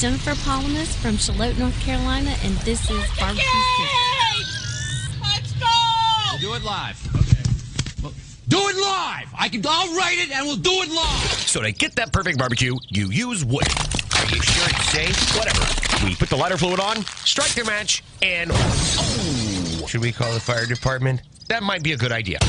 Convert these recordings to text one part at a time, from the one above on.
Jennifer Palamas from Charlotte, North Carolina, and this is Barbecue Central. Let's go! We'll do it live. Okay. Well, do it live! I'll write it and we'll do it live! So to get that perfect barbecue, you use wood. Are you sure it's safe? Whatever. We put the lighter fluid on, strike the match, and... Oh! Should we call the fire department? That might be a good idea.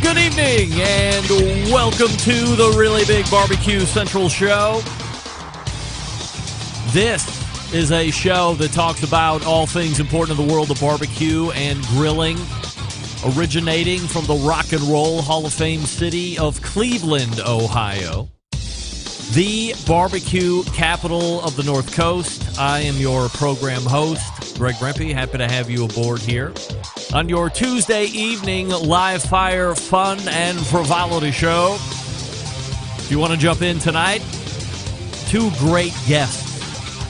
Good evening, and welcome to the Really Big Barbecue Central Show. This is a show that talks about all things important in the world of barbecue and grilling, originating from the Rock and Roll Hall of Fame city of Cleveland, Ohio, the barbecue capital of the North Coast. I am your program host, Greg Rempe. Happy to have you aboard here on your Tuesday evening live fire fun and frivolity show. If you want to jump in tonight, two great guests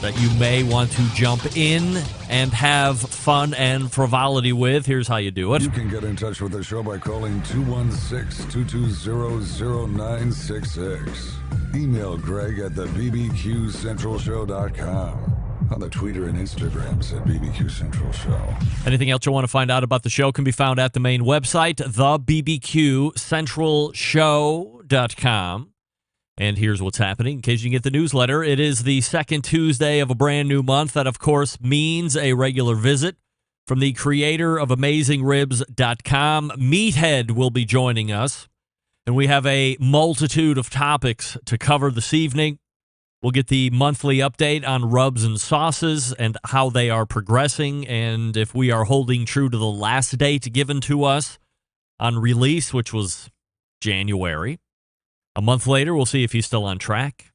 that you may want to jump in and have fun and frivolity with. Here's how you do it. You can get in touch with the show by calling 216-220-0966. Email Greg at the BBQCentralShow.com. On the Twitter and Instagrams at BBQ Central Show. Anything else you want to find out about the show can be found at the main website, thebbqcentralshow.com. And here's what's happening. In case you get the newsletter, it is the second Tuesday of a brand new month. That, of course, means a regular visit from the creator of AmazingRibs.com. Meathead will be joining us, and we have a multitude of topics to cover this evening. We'll get the monthly update on rubs and sauces and how they are progressing, and if we are holding true to the last date given to us on release, which was January. A month later, we'll see if he's still on track.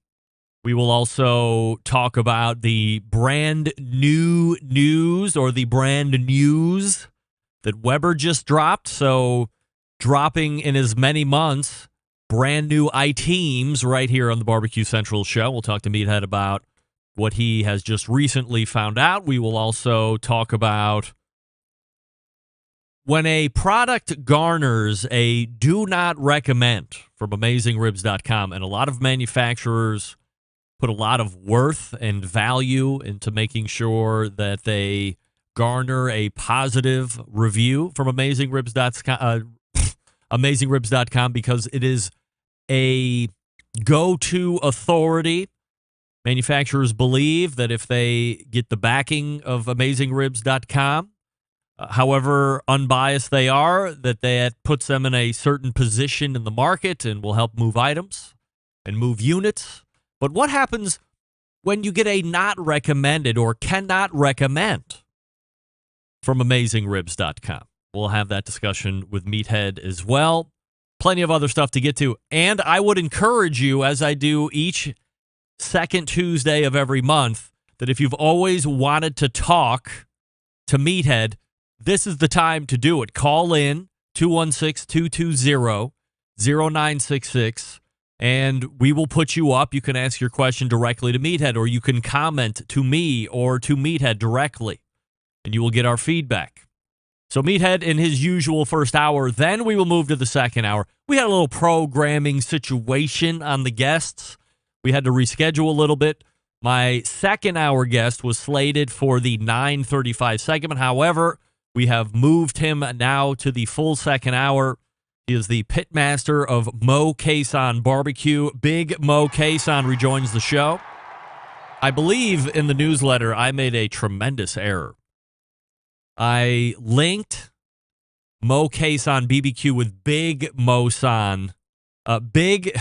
We will also talk about the brand new news, or the brand news that Weber just dropped. So dropping in as many months, brand new items right here on the Barbecue Central Show. We'll talk to Meathead about what he has just recently found out. We will also talk about when a product garners a do not recommend from AmazingRibs.com, and a lot of manufacturers put a lot of worth and value into making sure that they garner a positive review from AmazingRibs.com because it is a go-to authority. Manufacturers believe that if they get the backing of AmazingRibs.com, however unbiased they are, that puts them in a certain position in the market and will help move items and move units. But what happens when you get a not recommended or cannot recommend from AmazingRibs.com? We'll have that discussion with Meathead as well. Plenty of other stuff to get to. And I would encourage you, as I do each second Tuesday of every month, that if you've always wanted to talk to Meathead, this is the time to do it. Call in 216-220-0966, and we will put you up. You can ask your question directly to Meathead, or you can comment to me or to Meathead directly, and you will get our feedback. So Meathead in his usual first hour, then we will move to the second hour. We had a little programming situation on the guests. We had to reschedule a little bit. My second hour guest was slated for the 9:35 segment. However, we have moved him now to the full second hour. He is the pitmaster of Mo Cason Barbecue. Big Mo Cason rejoins the show. I believe in the newsletter I made a tremendous error. I linked Mo Cason BBQ with Big Mo San. Big,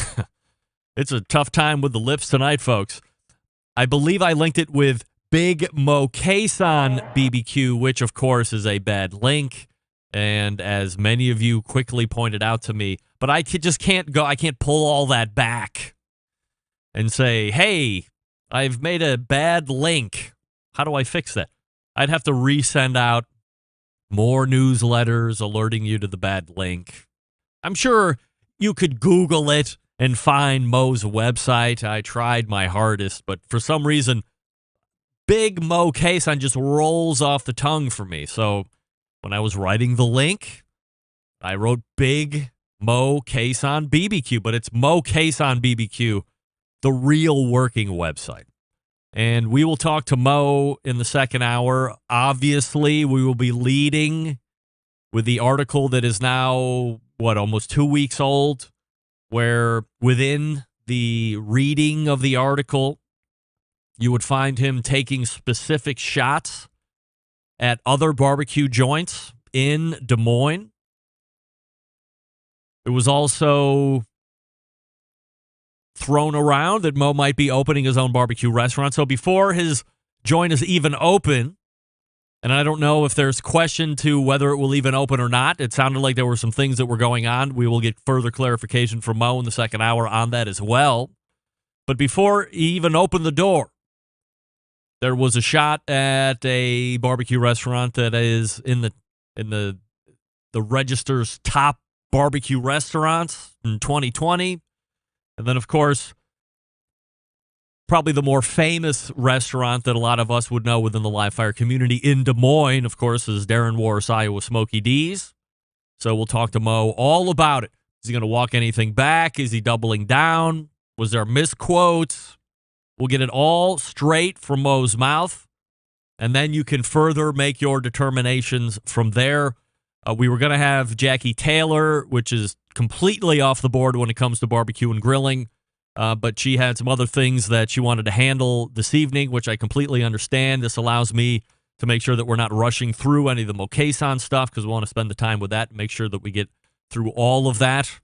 it's a tough time with the lips tonight, folks. I believe I linked it with Big Mo Cason BBQ, which, of course, is a bad link. And as many of you quickly pointed out to me, but I just can't go, I can't pull all that back and say, hey, I've made a bad link. How do I fix that? I'd have to resend out more newsletters alerting you to the bad link. I'm sure you could Google it and find Mo's website. I tried my hardest, but for some reason, Big Mo Cason just rolls off the tongue for me. So when I was writing the link, I wrote Big Mo Cason BBQ, but it's Mo Cason BBQ, the real working website. And we will talk to Mo in the second hour. Obviously, we will be leading with the article that is now, almost 2 weeks old, where within the reading of the article, you would find him taking specific shots at other barbecue joints in Des Moines. It was also thrown around that Mo might be opening his own barbecue restaurant. So before his joint is even open, and I don't know if there's question to whether it will even open or not. It sounded like there were some things that were going on. We will get further clarification from Mo in the second hour on that as well. But before he even opened the door, there was a shot at a barbecue restaurant that is in the register's top barbecue restaurants in 2020. And then, of course, probably the more famous restaurant that a lot of us would know within the live fire community in Des Moines, of course, is Darren Khosravi with Smokey D's. So we'll talk to Mo all about it. Is he going to walk anything back? Is he doubling down? Was there misquotes? We'll get it all straight from Mo's mouth, and then you can further make your determinations from there. We were going to have Jackie Taylor, which is completely off the board when it comes to barbecue and grilling, but she had some other things that she wanted to handle this evening, which I completely understand. This allows me to make sure that we're not rushing through any of the Mo Cason stuff because we want to spend the time with that and make sure that we get through all of that.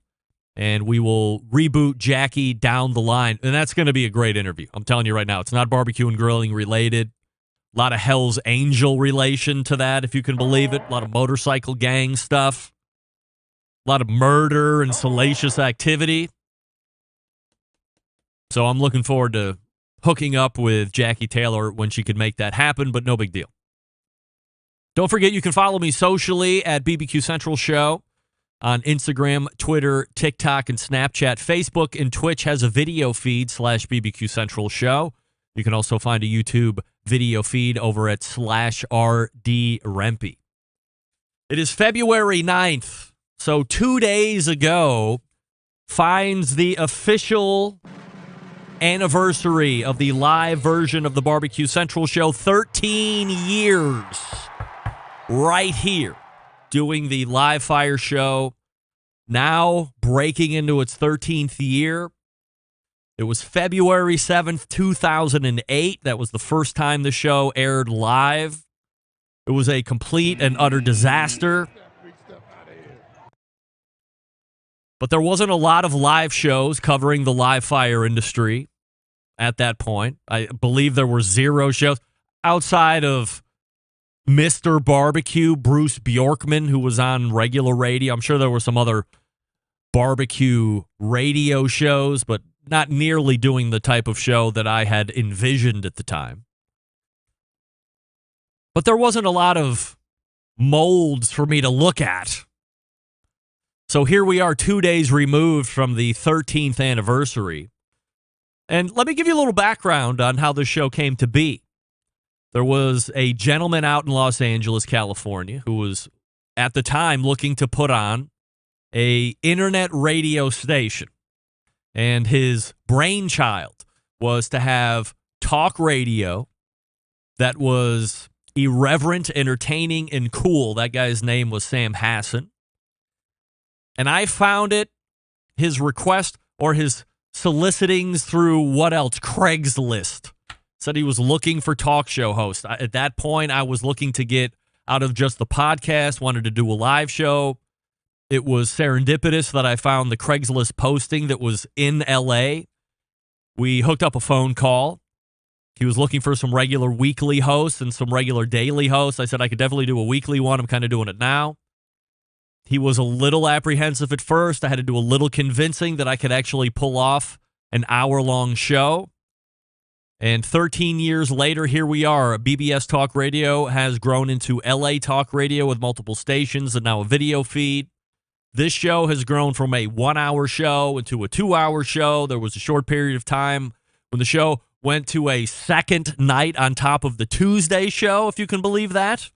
And we will reboot Jackie down the line. And that's going to be a great interview. I'm telling you right now, it's not barbecue and grilling related. A lot of Hell's Angel relation to that, if you can believe it. A lot of motorcycle gang stuff. A lot of murder and salacious activity. So I'm looking forward to hooking up with Jackie Taylor when she could make that happen, but no big deal. Don't forget, you can follow me socially at BBQ Central Show on Instagram, Twitter, TikTok, and Snapchat. Facebook and Twitch has a video feed /BBQ Central Show. You can also find a YouTube video feed over at /RD Rempe. It is February 9th, so 2 days ago finds the official anniversary of the live version of the BBQ Central Show. 13 years right here doing the live fire show, now breaking into its 13th year. It was February 7th, 2008. That was the first time the show aired live. It was a complete and utter disaster. But there wasn't a lot of live shows covering the live fire industry at that point. I believe there were 0 shows outside of Mr. Barbecue, Bruce Bjorkman, who was on regular radio. I'm sure there were some other barbecue radio shows, but not nearly doing the type of show that I had envisioned at the time. But there wasn't a lot of molds for me to look at. So here we are 2 days removed from the 13th anniversary. And let me give you a little background on how the show came to be. There was a gentleman out in Los Angeles, California, who was at the time looking to put on a internet radio station. And his brainchild was to have talk radio that was irreverent, entertaining, and cool. That guy's name was Sam Hassan. And I found it, his request or his solicitings through what else? Craigslist. Said he was looking for talk show hosts. At that point, I was looking to get out of just the podcast, wanted to do a live show. It was serendipitous that I found the Craigslist posting that was in L.A. We hooked up a phone call. He was looking for some regular weekly hosts and some regular daily hosts. I said I could definitely do a weekly one. I'm kind of doing it now. He was a little apprehensive at first. I had to do a little convincing that I could actually pull off an hour-long show. And 13 years later, here we are. BBS Talk Radio has grown into LA Talk Radio with multiple stations and now a video feed. This show has grown from a 1-hour show into a 2-hour show. There was a short period of time when the show went to a second night on top of the Tuesday show, if you can believe that.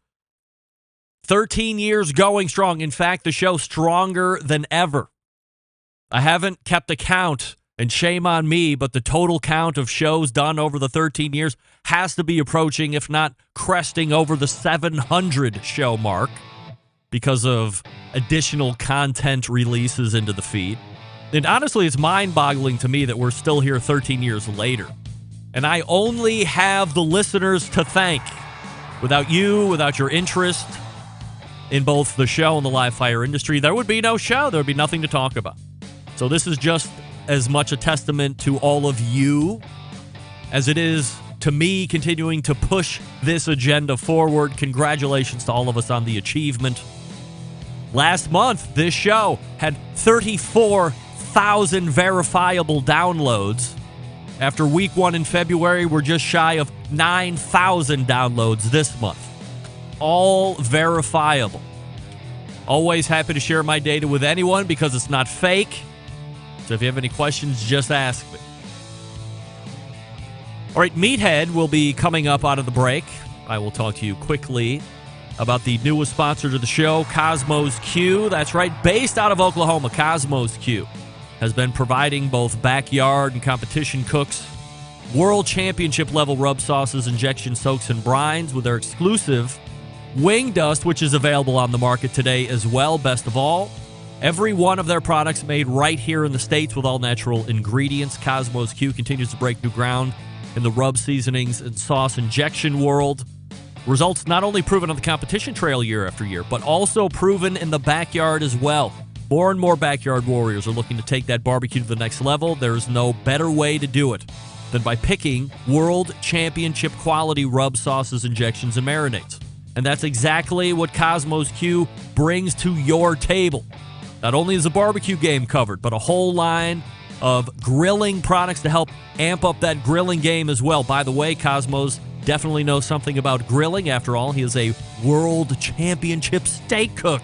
13 years going strong. In fact, the show's stronger than ever. I haven't kept a count, and shame on me, but the total count of shows done over the 13 years has to be approaching, if not cresting over the 700 show mark because of additional content releases into the feed. And honestly, it's mind-boggling to me that we're still here 13 years later. And I only have the listeners to thank. Without you, without your interest in both the show and the live fire industry, there would be no show. There would be nothing to talk about. So this is just as much a testament to all of you as it is to me continuing to push this agenda forward. Congratulations to all of us on the achievement. Last month, this show had 34,000 verifiable downloads. After week 1 in February, we're just shy of 9,000 downloads this month. All verifiable. Always happy to share my data with anyone because it's not fake. So if you have any questions, just ask me. All right, Meathead will be coming up out of the break. I will talk to you quickly about the newest sponsor to the show, Kosmo's Q. That's right, based out of Oklahoma, Kosmo's Q has been providing both backyard and competition cooks world championship level rub sauces, injection soaks, and brines with their exclusive Wing Dust, which is available on the market today as well. Best of all, every one of their products made right here in the States with all natural ingredients. Kosmo's Q continues to break new ground in the rub seasonings and sauce injection world. Results not only proven on the competition trail year after year, but also proven in the backyard as well. More and more backyard warriors are looking to take that barbecue to the next level. There's no better way to do it than by picking world championship quality rub sauces, injections, and marinades. And that's exactly what Kosmo's Q brings to your table. Not only is the barbecue game covered, but a whole line of grilling products to help amp up that grilling game as well. By the way, Kosmo's definitely knows something about grilling. After all, he is a world championship steak cook.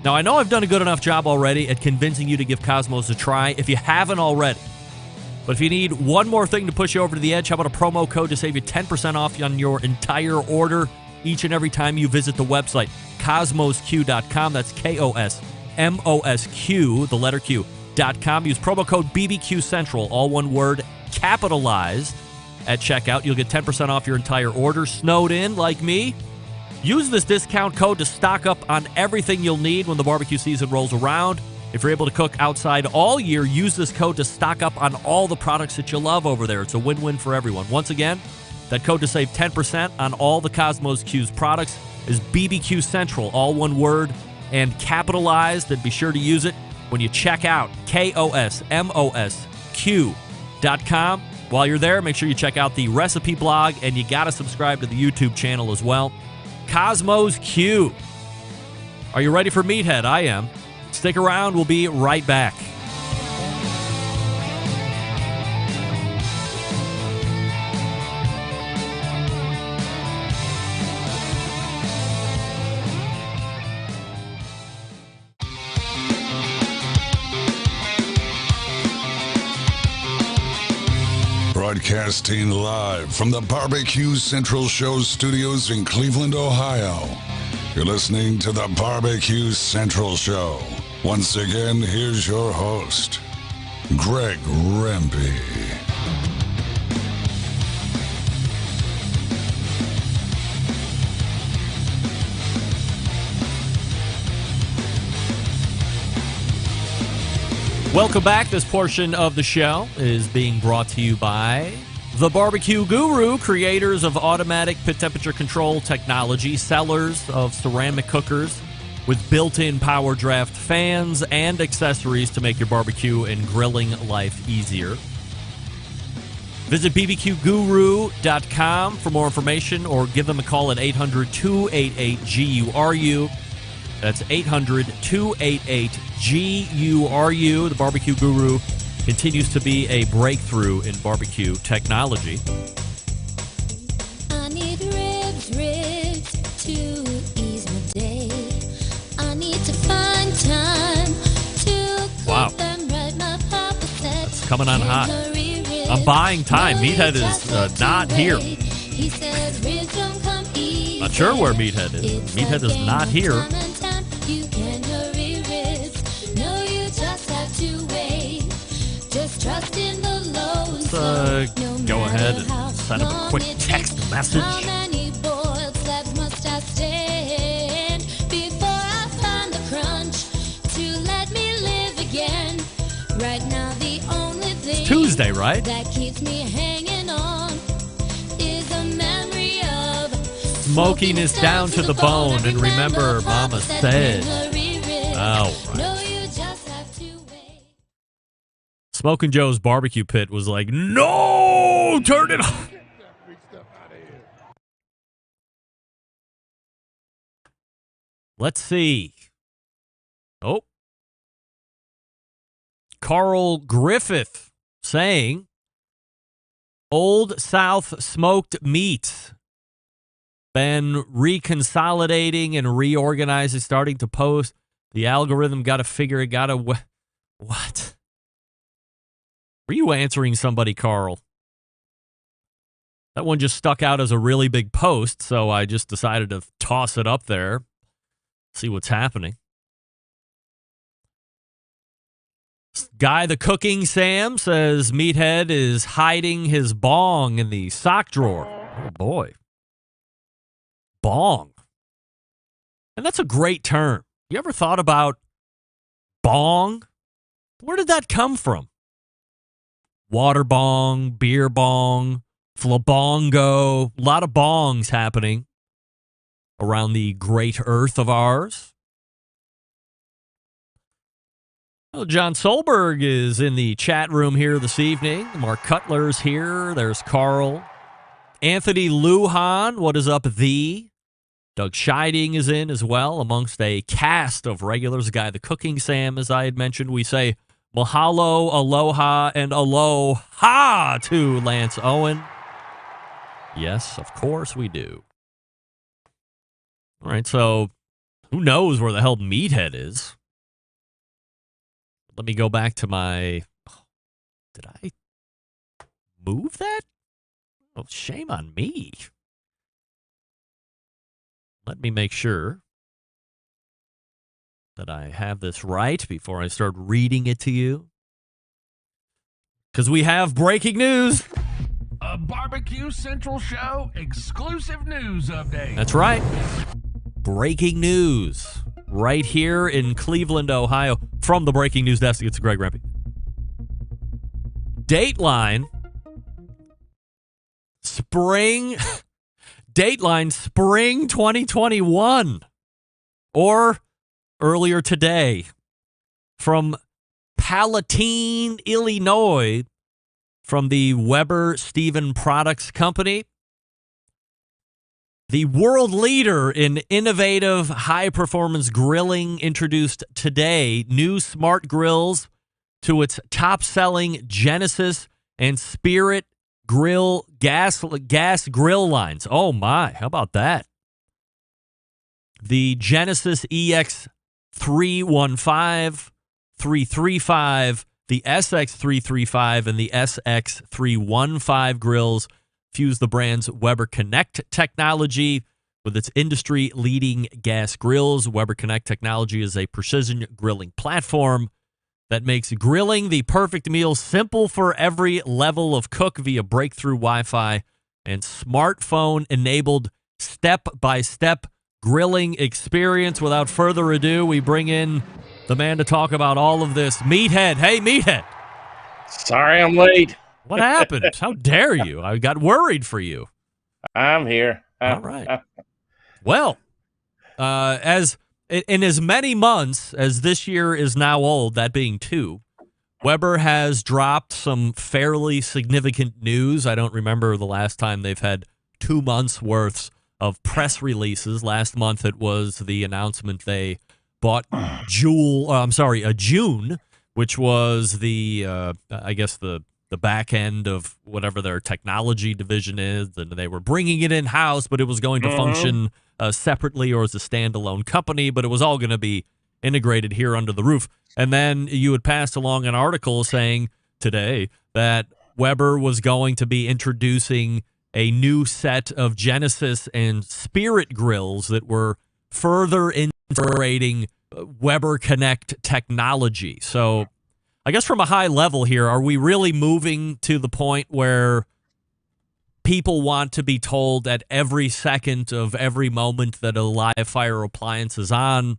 Now, I know I've done a good enough job already at convincing you to give Kosmo's a try if you haven't already. But if you need one more thing to push you over to the edge, how about a promo code to save you 10% off on your entire order each and every time you visit the website, KosmosQ.com. That's KOSMOSQ, the letter Q.com. Use promo code BBQ Central, all one word, capitalized, at checkout. You'll get 10% off your entire order. Snowed in like me? Use this discount code to stock up on everything you'll need when the barbecue season rolls around. If you're able to cook outside all year, use this code to stock up on all the products that you love over there. It's a win-win for everyone. Once again, that code to save 10% on all the Kosmos Q's products is BBQ Central, all one word, and capitalized. And be sure to use it when you check out, KOSMOSQ.com. While you're there, make sure you check out the recipe blog, and you got to subscribe to the YouTube channel as well. Kosmos Q. Are you ready for Meathead? I am. Stick around. We'll be right back. Broadcasting live from the Barbecue Central Show studios in Cleveland, Ohio. You're listening to the Barbecue Central Show. Once again, here's your host, Greg Rempe. Welcome back. This portion of the show is being brought to you by The Barbecue Guru, creators of automatic pit temperature control technology, sellers of ceramic cookers with built-in power draft fans and accessories to make your barbecue and grilling life easier. Visit bbqguru.com for more information or give them a call at 800-288-GURU. That's 800-288-GURU. The Barbecue Guru continues to be a breakthrough in barbecue technology. I need ribs to ease my day. I need to find time to cook them right. My papa said it's coming on hot. I'm buying time. Meathead is not here. He said ribs don't come easy. Not sure where Meathead is. Meathead is not here. You can hurry ribs. No, you just have to wait. Just trust in the lows. Go ahead and send him a quick text message. How many boiled slabs must I stand before I find the crunch to let me live again? Right now, the only thing it's Tuesday, right? that keeps me hanging on is a memory of smoking is down to the bone. And remember, Mama said. Oh, right. No, you just have to wait. Smoking Joe's barbecue pit was like, no, turn it off. Let's see. Oh. Carl Griffith saying, Old South smoked meat. Been reconsolidating and reorganizing, starting to post. The algorithm got to figure it, what? Were you answering somebody, Carl? That one just stuck out as a really big post, so I just decided to toss it up there. See what's happening. Guy the Cooking Sam says Meathead is hiding his bong in the sock drawer. Oh, boy. Bong. And that's a great term. You ever thought about bong? Where did that come from? Water bong, beer bong, flabongo. A lot of bongs happening around the great earth of ours. Well, John Solberg is in the chat room here this evening. Mark Cutler's here. There's Carl. Anthony Lujan, what is up, thee? Doug Scheiding is in as well, amongst a cast of regulars. Guy the Cooking Sam, as I had mentioned. We say mahalo, aloha, and aloha to Lance Owen. Yes, of course we do. All right, so who knows where the hell Meathead is? Let me go back to my... Did I move that? Oh, shame on me. Let me make sure that I have this right before I start reading it to you. Because we have breaking news. A Barbecue Central Show exclusive news update. That's right. Breaking news. Right here in Cleveland, Ohio. From the breaking news desk, it's Greg Rempe. Dateline Spring 2021. Or earlier today. From Palatine, Illinois. From the Weber Stephen Products Company. The world leader in innovative high-performance grilling introduced today new smart grills to its top-selling Genesis and Spirit grill gas grill lines. Oh, my. How about that? The Genesis EX315, 335, the SX335, and the SX315 grills fuse the brand's Weber Connect technology with its industry-leading gas grills. Weber Connect technology is a precision grilling platform that makes grilling the perfect meal simple for every level of cook via breakthrough Wi-Fi and smartphone-enabled step-by-step grilling experience. Without further ado, we bring in the man to talk about all of this, Meathead. Hey, Meathead. Sorry I'm late. What happened? How dare you? I got worried for you. I'm here. All right. Well, as in as many months as this year is now old, that being 2, Weber has dropped some fairly significant news. I don't remember the last time they've had 2 months worth of press releases. Last month it was the announcement they bought a June which was the I guess the back end of whatever their technology division is, and they were bringing it in house, but it was going to function separately or as a standalone company, but it was all going to be integrated here under the roof. And then you had passed along an article saying today that Weber was going to be introducing a new set of Genesis and Spirit grills that were further integrating Weber Connect technology. So I guess from a high level here, are we really moving to the point where people want to be told at every second of every moment that a live fire appliance is on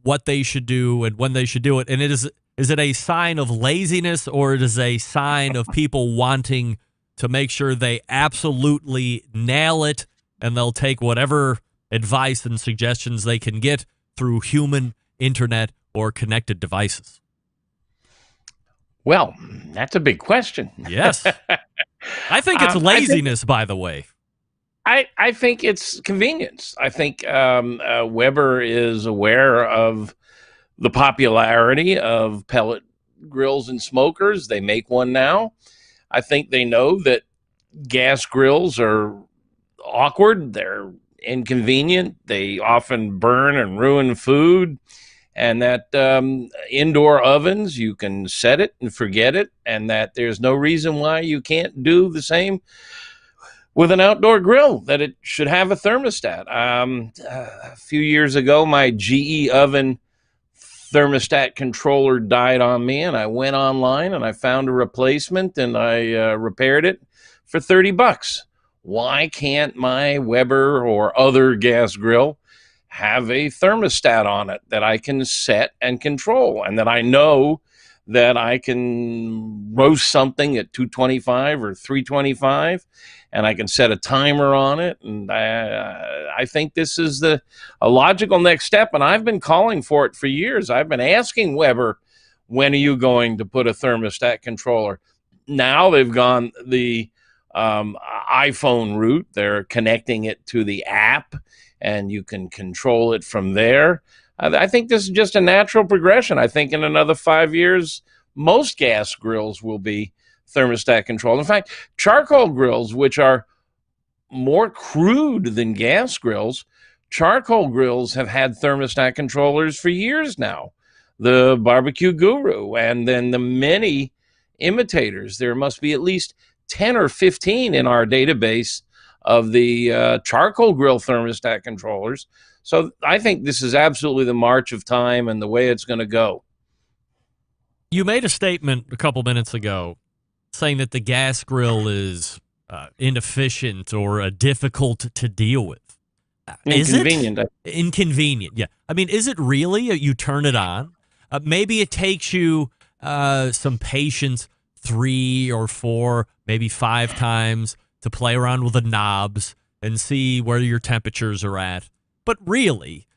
what they should do and when they should do it? And is it a sign of laziness, or it is a sign of people wanting to make sure they absolutely nail it, and they'll take whatever advice and suggestions they can get through human, internet, or connected devices? Well, that's a big question. Yes. I think it's laziness, by the way. I think it's convenience. I think Weber is aware of the popularity of pellet grills and smokers. They make one now. I think they know that gas grills are awkward. They're inconvenient. They often burn and ruin food. And that indoor ovens, you can set it and forget it, and that there's no reason why you can't do the same with an outdoor grill, that it should have a thermostat. A few years ago, my GE oven thermostat controller died on me, and I went online and I found a replacement, and I repaired it for $30. Why can't my Weber or other gas grill have a thermostat on it that I can set and control, and that I know that I can roast something at 225 or 325, and I can set a timer on it? And I think this is a logical next step, and I've been calling for it for years. I've been asking Weber, when are you going to put a thermostat controller? Now they've gone the iPhone route. They're connecting it to the app, and you can control it from there. I think this is just a natural progression. I think in another 5 years, most gas grills will be thermostat controlled. In fact, charcoal grills, which are more crude than gas grills, charcoal grills have had thermostat controllers for years now. The Barbecue Guru, and then the many imitators. There must be at least 10 or 15 in our database of the charcoal grill thermostat controllers. So I think this is absolutely the march of time and the way it's going to go. You made a statement a couple minutes ago saying that the gas grill is inefficient or difficult to deal with. Inconvenient. Is it? Inconvenient, yeah. I mean, is it really? You turn it on. Maybe it takes you some patience, 3 or 4, maybe 5 times to play around with the knobs and see where your temperatures are at. But really,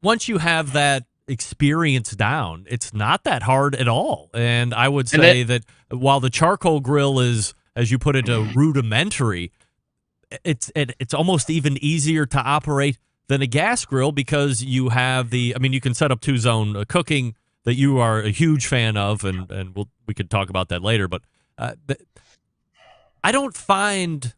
once you have that experience down, it's not that hard at all. And I would say that while the charcoal grill is, as you put it, rudimentary, it's almost even easier to operate than a gas grill, because you have you can set up 2-zone cooking that you are a huge fan of, and we could talk about that later. But I don't mind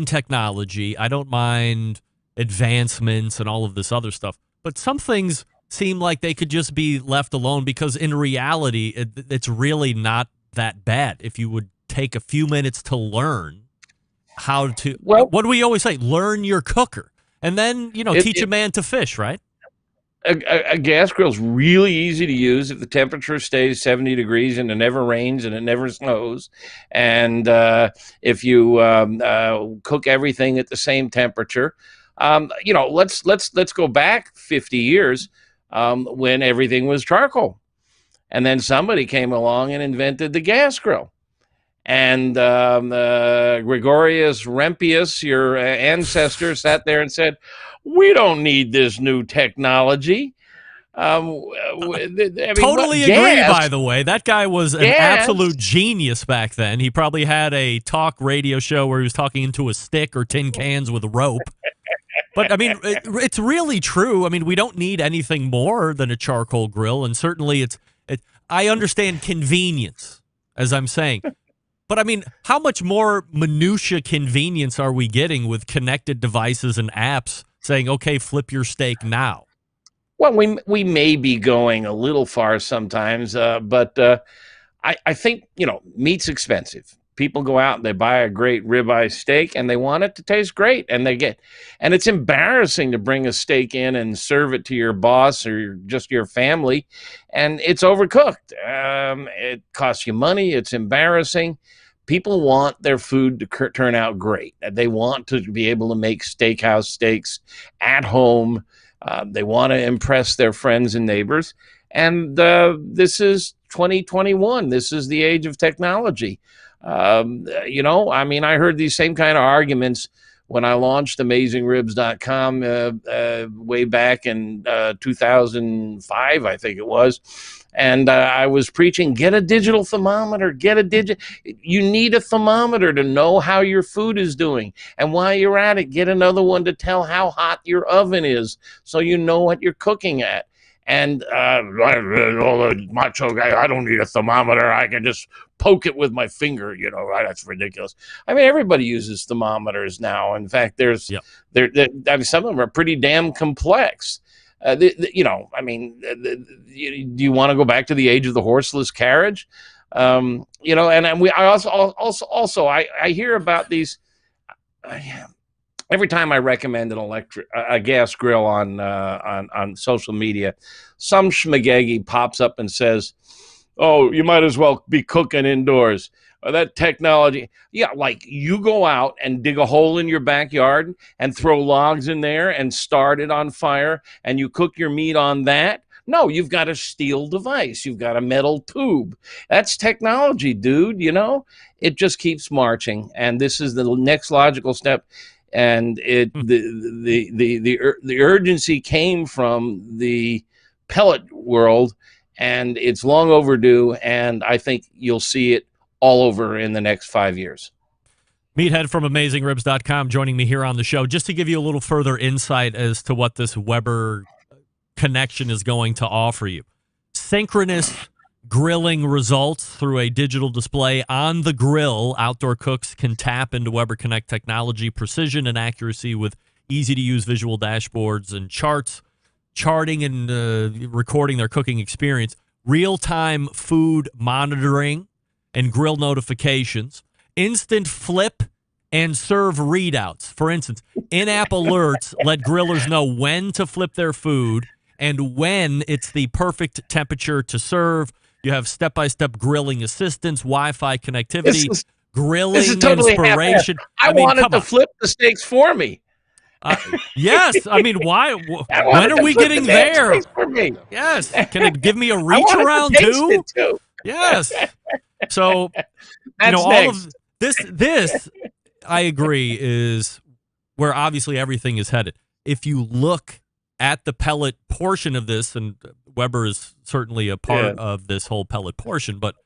technology. I don't mind advancements and all of this other stuff. But some things seem like they could just be left alone, because in reality, it's really not that bad if you would take a few minutes to learn how to, what do we always say? Learn your cooker. And then, teach a man to fish, right? A gas grill is really easy to use if the temperature stays 70 degrees and it never rains and it never snows. And if you cook everything at the same temperature. Let's go back 50 years when everything was charcoal. And then somebody came along and invented the gas grill. And Gregorius Rempius, your ancestor, sat there and said, "We don't need this new technology." Totally agree, by the way. That guy was an absolute genius back then. He probably had a talk radio show where he was talking into a stick or tin cans with a rope. But, it's really true. We don't need anything more than a charcoal grill, and certainly I understand convenience, as I'm saying. But I mean, how much more minutia convenience are we getting with connected devices and apps saying, okay, flip your steak now? Well, we may be going a little far sometimes, but I think, meat's expensive. People go out and they buy a great ribeye steak and they want it to taste great. And it's embarrassing to bring a steak in and serve it to your boss or just your family, and it's overcooked. It costs you money. It's embarrassing. People want their food to turn out great. They want to be able to make steakhouse steaks at home. They want to impress their friends and neighbors. And this is 2021. This is the age of technology. I heard these same kind of arguments when I launched AmazingRibs.com way back in 2005, I think it was. And I was preaching, get a digital thermometer, you need a thermometer to know how your food is doing. And while you're at it, get another one to tell how hot your oven is so you know what you're cooking at. And macho guy, I don't need a thermometer. I can just poke it with my finger, right? That's ridiculous. I mean, everybody uses thermometers now. In fact, some of them are pretty damn complex. Do you want to go back to the age of the horseless carriage? I hear about these. Every time I recommend a gas grill on social media, some schmagegi pops up and says, "Oh, you might as well be cooking indoors." That technology, like you go out and dig a hole in your backyard and throw logs in there and start it on fire and you cook your meat on that. No, you've got a steel device. You've got a metal tube. That's technology, dude. It just keeps marching, and this is the next logical step. And the urgency came from the pellet world, and it's long overdue. And I think you'll see it all over in the next 5 years. Meathead from AmazingRibs.com joining me here on the show, just to give you a little further insight as to what this Weber connection is going to offer you. Synchronous grilling results through a digital display on the grill. Outdoor cooks can tap into Weber Connect technology, precision and accuracy with easy-to-use visual dashboards and charting and recording their cooking experience, real-time food monitoring and grill notifications, instant flip and serve readouts. For instance, in-app alerts let grillers know when to flip their food and when it's the perfect temperature to serve. You have step-by-step grilling assistance, Wi-Fi connectivity, grilling inspiration. I wanted to flip the steaks for me. Yes. I mean, why? When are we getting there? Yes. Can it give me a reach around too? Yes. So, all of this, I agree, is where obviously everything is headed. If you look at the pellet portion of this, and Weber is certainly a part of this whole pellet portion, but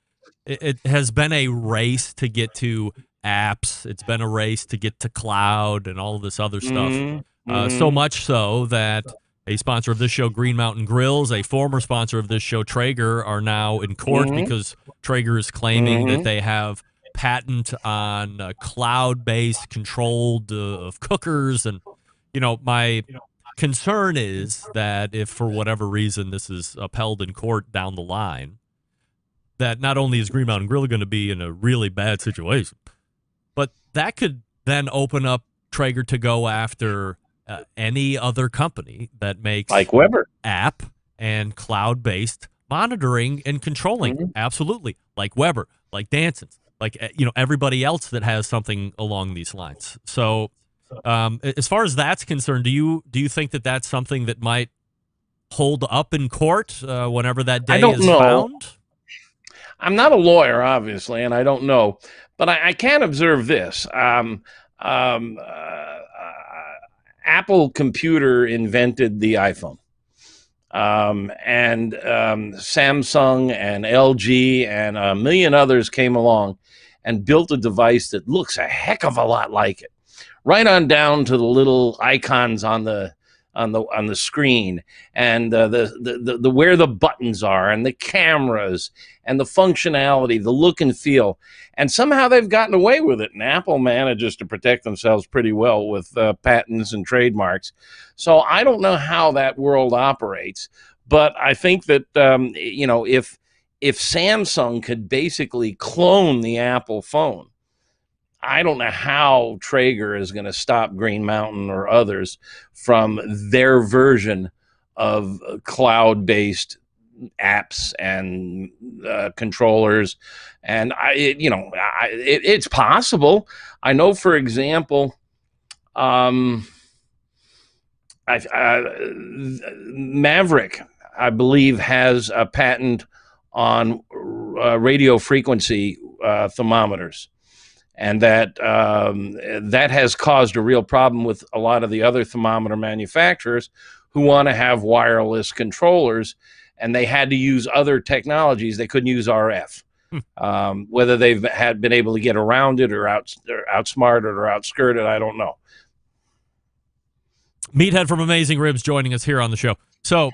it has been a race to get to apps. It's been a race to get to cloud and all of this other stuff. So much so that a sponsor of this show, Green Mountain Grills, a former sponsor of this show, Traeger, are now in court because Traeger is claiming that they have patent on cloud-based controlled of cookers. And, my concern is that if for whatever reason this is upheld in court down the line, that not only is Green Mountain Grill going to be in a really bad situation, but that could then open up Traeger to go after any other company that makes like Weber app and cloud-based monitoring and controlling. Absolutely. Like Weber, like Danson's, like, everybody else that has something along these lines. So as far as that's concerned, do you think that that's something that might hold up in court whenever that day is found? I'm not a lawyer, obviously, and I don't know, but I can observe this. Apple Computer invented the iPhone, and Samsung and LG and a million others came along and built a device that looks a heck of a lot like it, right on down to the little icons on the on the screen, and the where the buttons are, and the cameras, and the functionality, the look and feel. And somehow they've gotten away with it. And Apple manages to protect themselves pretty well with patents and trademarks. So I don't know how that world operates, but I think that if Samsung could basically clone the Apple phone, I don't know how Traeger is going to stop Green Mountain or others from their version of cloud-based apps and controllers. And it's possible. I know, for example, Maverick, I believe, has a patent on radio frequency thermometers. And that has caused a real problem with a lot of the other thermometer manufacturers who want to have wireless controllers, and they had to use other technologies. They couldn't use RF. Whether they've been able to get around it or outsmarted or outskirted, I don't know. Meathead from Amazing Ribs joining us here on the show. So,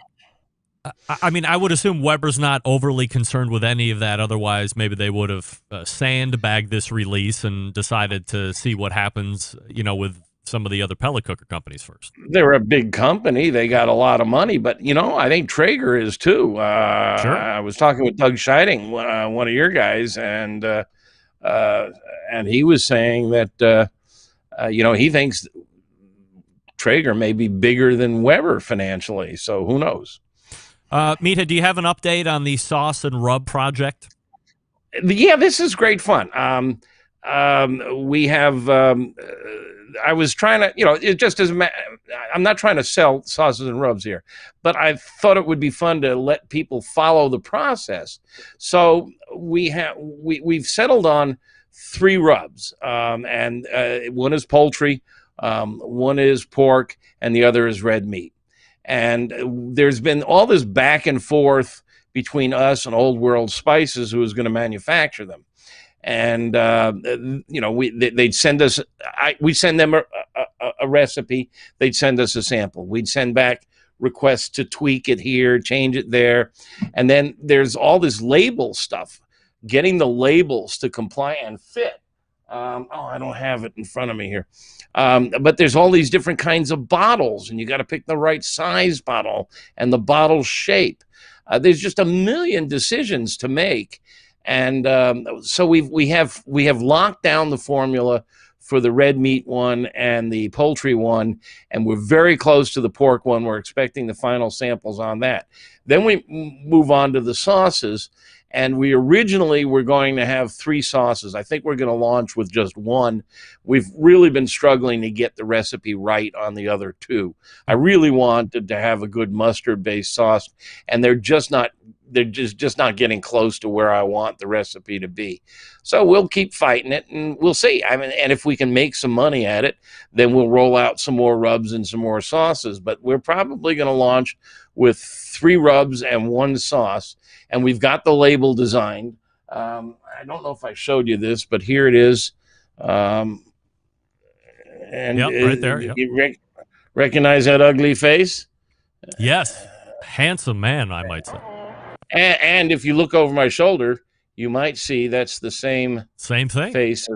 I mean, I would assume Weber's not overly concerned with any of that. Otherwise, maybe they would have sandbagged this release and decided to see what happens, with some of the other pellet cooker companies first. They're a big company. They got a lot of money. But, I think Traeger is too. Sure. I was talking with Doug Scheiding, one of your guys, and he was saying that, he thinks Traeger may be bigger than Weber financially. So who knows? Meathead, do you have an update on the sauce and rub project? Yeah, this is great fun. We have. I was trying to, it just doesn't. I'm not trying to sell sauces and rubs here, but I thought it would be fun to let people follow the process. So we've settled on 3 rubs, and one is poultry, one is pork, and the other is red meat. And there's been all this back and forth between us and Old World Spices, who is going to manufacture them. And, they'd send us, we send them a recipe. They'd send us a sample. We'd send back requests to tweak it here, change it there. And then there's all this label stuff, getting the labels to comply and fit. I don't have it in front of me here. But there's all these different kinds of bottles, and you got to pick the right size bottle and the bottle shape. There's just a million decisions to make. And so we have locked down the formula for the red meat one and the poultry one, and we're very close to the pork one. We're expecting the final samples on that. Then we move on to the sauces. And we originally were going to have 3 sauces. I think we're going to launch with just 1. We've really been struggling to get the recipe right on the other 2. I really wanted to have a good mustard-based sauce, and they're just not getting close to where I want the recipe to be. So we'll keep fighting it, and we'll see. I mean, and if we can make some money at it, then we'll roll out some more rubs and some more sauces. But we're probably going to launch with 3 rubs and 1 sauce. And we've got the label designed. I don't know if I showed you this, but here it is. And right there. Yep. You recognize that ugly face? Yes. Handsome man, I might say. And if you look over my shoulder, you might see that's the same thing face.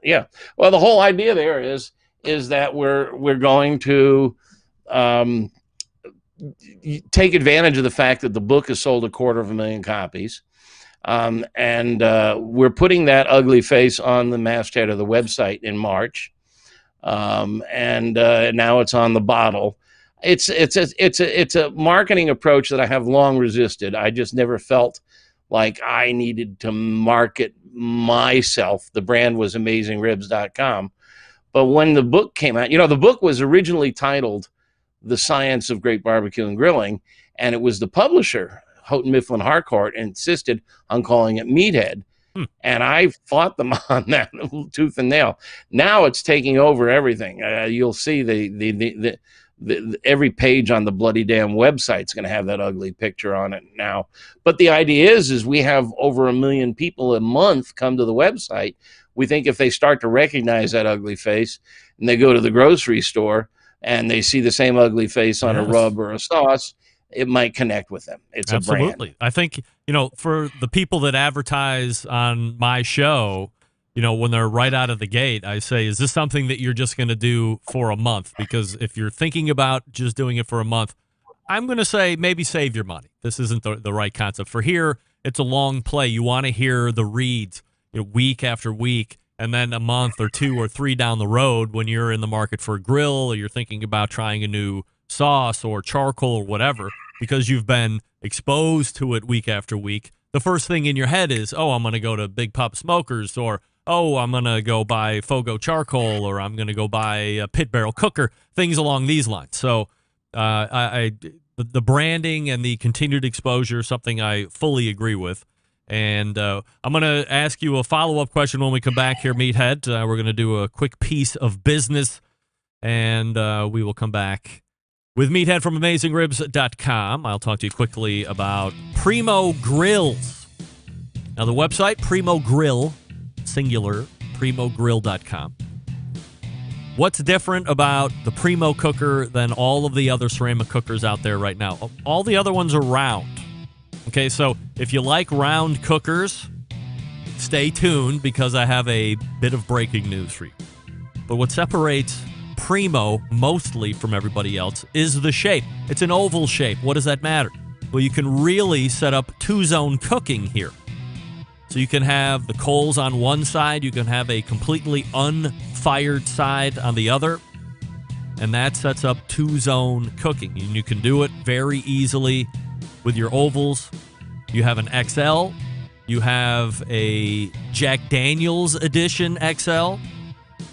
Yeah. Well, the whole idea there is that we're going to take advantage of the fact that the book has sold 250,000 copies. And we're putting that ugly face on the masthead of the website in March. And now it's on the bottle. It's a marketing approach that I have long resisted. I just never felt like I needed to market myself. The brand was AmazingRibs.com. But when the book came out, the book was originally titled The Science of Great Barbecue and Grilling, and it was the publisher, Houghton Mifflin Harcourt, insisted on calling it Meathead. And I fought them on that tooth and nail. Now it's taking over everything. You'll see the every page on the bloody damn website's going to have that ugly picture on it now. But the idea is we have over 1 million people a month come to the website. We think if they start to recognize that ugly face and they go to the grocery store, and they see the same ugly face on a Yes. rub or a sauce, it might connect with them. It's a brand. Absolutely. I think, for the people that advertise on my show, when they're right out of the gate, I say, is this something that you're just going to do for a month? Because if you're thinking about just doing it for a month, I'm going to say maybe save your money. This isn't the right concept. For here, it's a long play. You want to hear the reads week after week, and then a month or 2 or 3 down the road when you're in the market for a grill or you're thinking about trying a new sauce or charcoal or whatever, because you've been exposed to it week after week, the first thing in your head is, oh, I'm going to go to Big Pop Smokers, or, oh, I'm going to go buy Fogo Charcoal, or I'm going to go buy a Pit Barrel Cooker, things along these lines. So the branding and the continued exposure, something I fully agree with. And I'm going to ask you a follow-up question when we come back here, Meathead. We're going to do a quick piece of business, and we will come back with Meathead from AmazingRibs.com. I'll talk to you quickly about Primo Grills. Now, the website, Primo Grill, singular, primogrill.com. What's different about the Primo cooker than all of the other ceramic cookers out there right now? All the other ones are round. Okay, so if you like round cookers, stay tuned because I have a bit of breaking news for you. But what separates Primo mostly from everybody else is the shape. It's an oval shape. What does that matter? Well, you can really set up 2-zone cooking here. So you can have the coals on one side, you can have a completely unfired side on the other, and that sets up 2-zone cooking. And you can do it very easily with your ovals. You have an XL, you have a Jack Daniel's edition XL,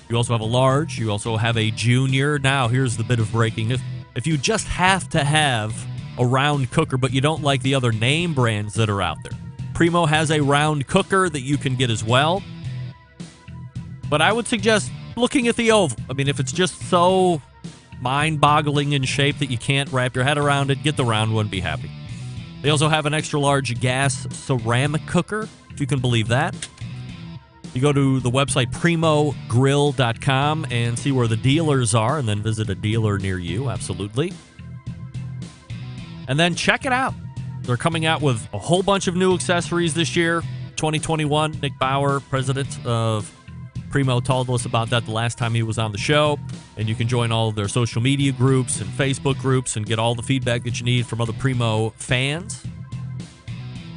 you also have a large, you also have a junior. Now, here's the bit of breaking news. If you just have to have a round cooker, but you don't like the other name brands that are out there, Primo has a round cooker that you can get as well. But I would suggest looking at the oval. I mean, if it's just so mind-boggling in shape that you can't wrap your head around it, get the round one, be happy. They also have an extra-large gas ceramic cooker, if you can believe that. You go to the website primogrill.com and see where the dealers are, and then visit a dealer near you, absolutely. And then check it out. They're coming out with a whole bunch of new accessories this year. 2021, Nick Bauer, president of Primo, told us about that the last time he was on the show. And you can join all of their social media groups and Facebook groups and get all the feedback that you need from other Primo fans.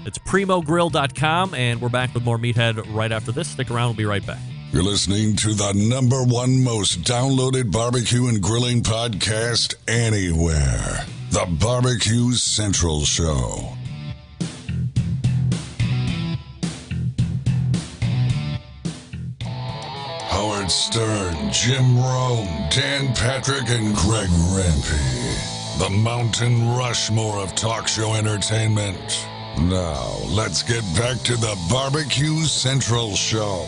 It's primogrill.com, and we're back with more Meathead right after this. Stick around. We'll be right back. You're listening to the #1 most downloaded barbecue and grilling podcast anywhere. The Barbecue Central Show. Howard Stern, Jim Rome, Dan Patrick, and Greg Rempe. The Mountain Rushmore of talk show entertainment. Now, let's get back to the Barbecue Central Show.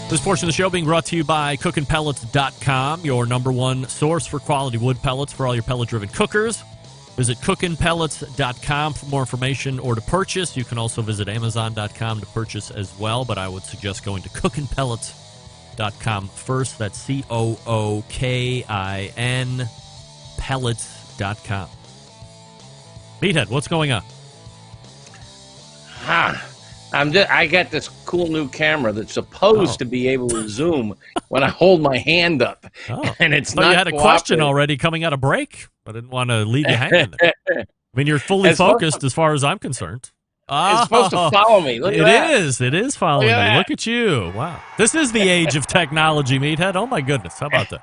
This portion of the show being brought to you by cookinpellets.com, your #1 source for quality wood pellets for all your pellet-driven cookers. Visit cookinpellets.com for more information or to purchase. You can also visit amazon.com to purchase as well, but I would suggest going to cookinpellets.com first. That's COOKIN pellets.com. Meathead, what's going on? I got this cool new camera that's supposed to be able to zoom when I hold my hand up, and it's not. You had a question already coming out of break. I didn't want to leave you hanging there. I mean, you're fully focused as far as I'm concerned. It's supposed to follow me. Look at that. It is following me. Look at you. Wow. This is the age of technology, Meathead. Oh, my goodness. How about that?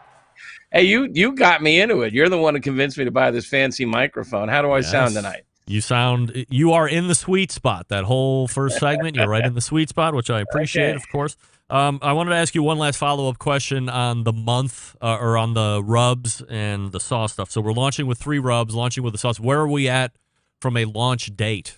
Hey, you got me into it. You're the one who convinced me to buy this fancy microphone. How do I sound tonight? You are in the sweet spot. That whole first segment, you're right in the sweet spot, which I appreciate, of course. I wanted to ask you one last follow-up question on the month, or on the rubs and the sauce stuff. So we're launching with 3 rubs, launching with the sauce. Where are we at from a launch date?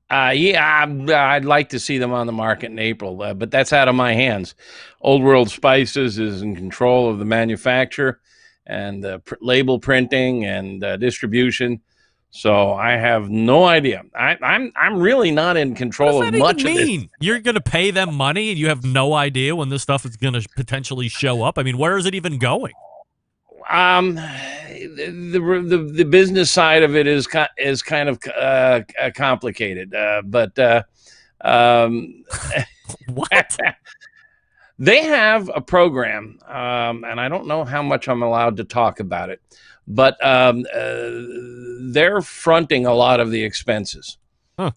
I'd like to see them on the market in April, but that's out of my hands. Old World Spices is in control of the manufacture and label printing and distribution. So I have no idea. I'm really not in control of much of this. You're going to pay them money and you have no idea when this stuff is going to potentially show up? I mean, where is it even going? The business side of it is kind of complicated, but What? they have a program, and I don't know how much I'm allowed to talk about it, but they're fronting a lot of the expenses. Huh.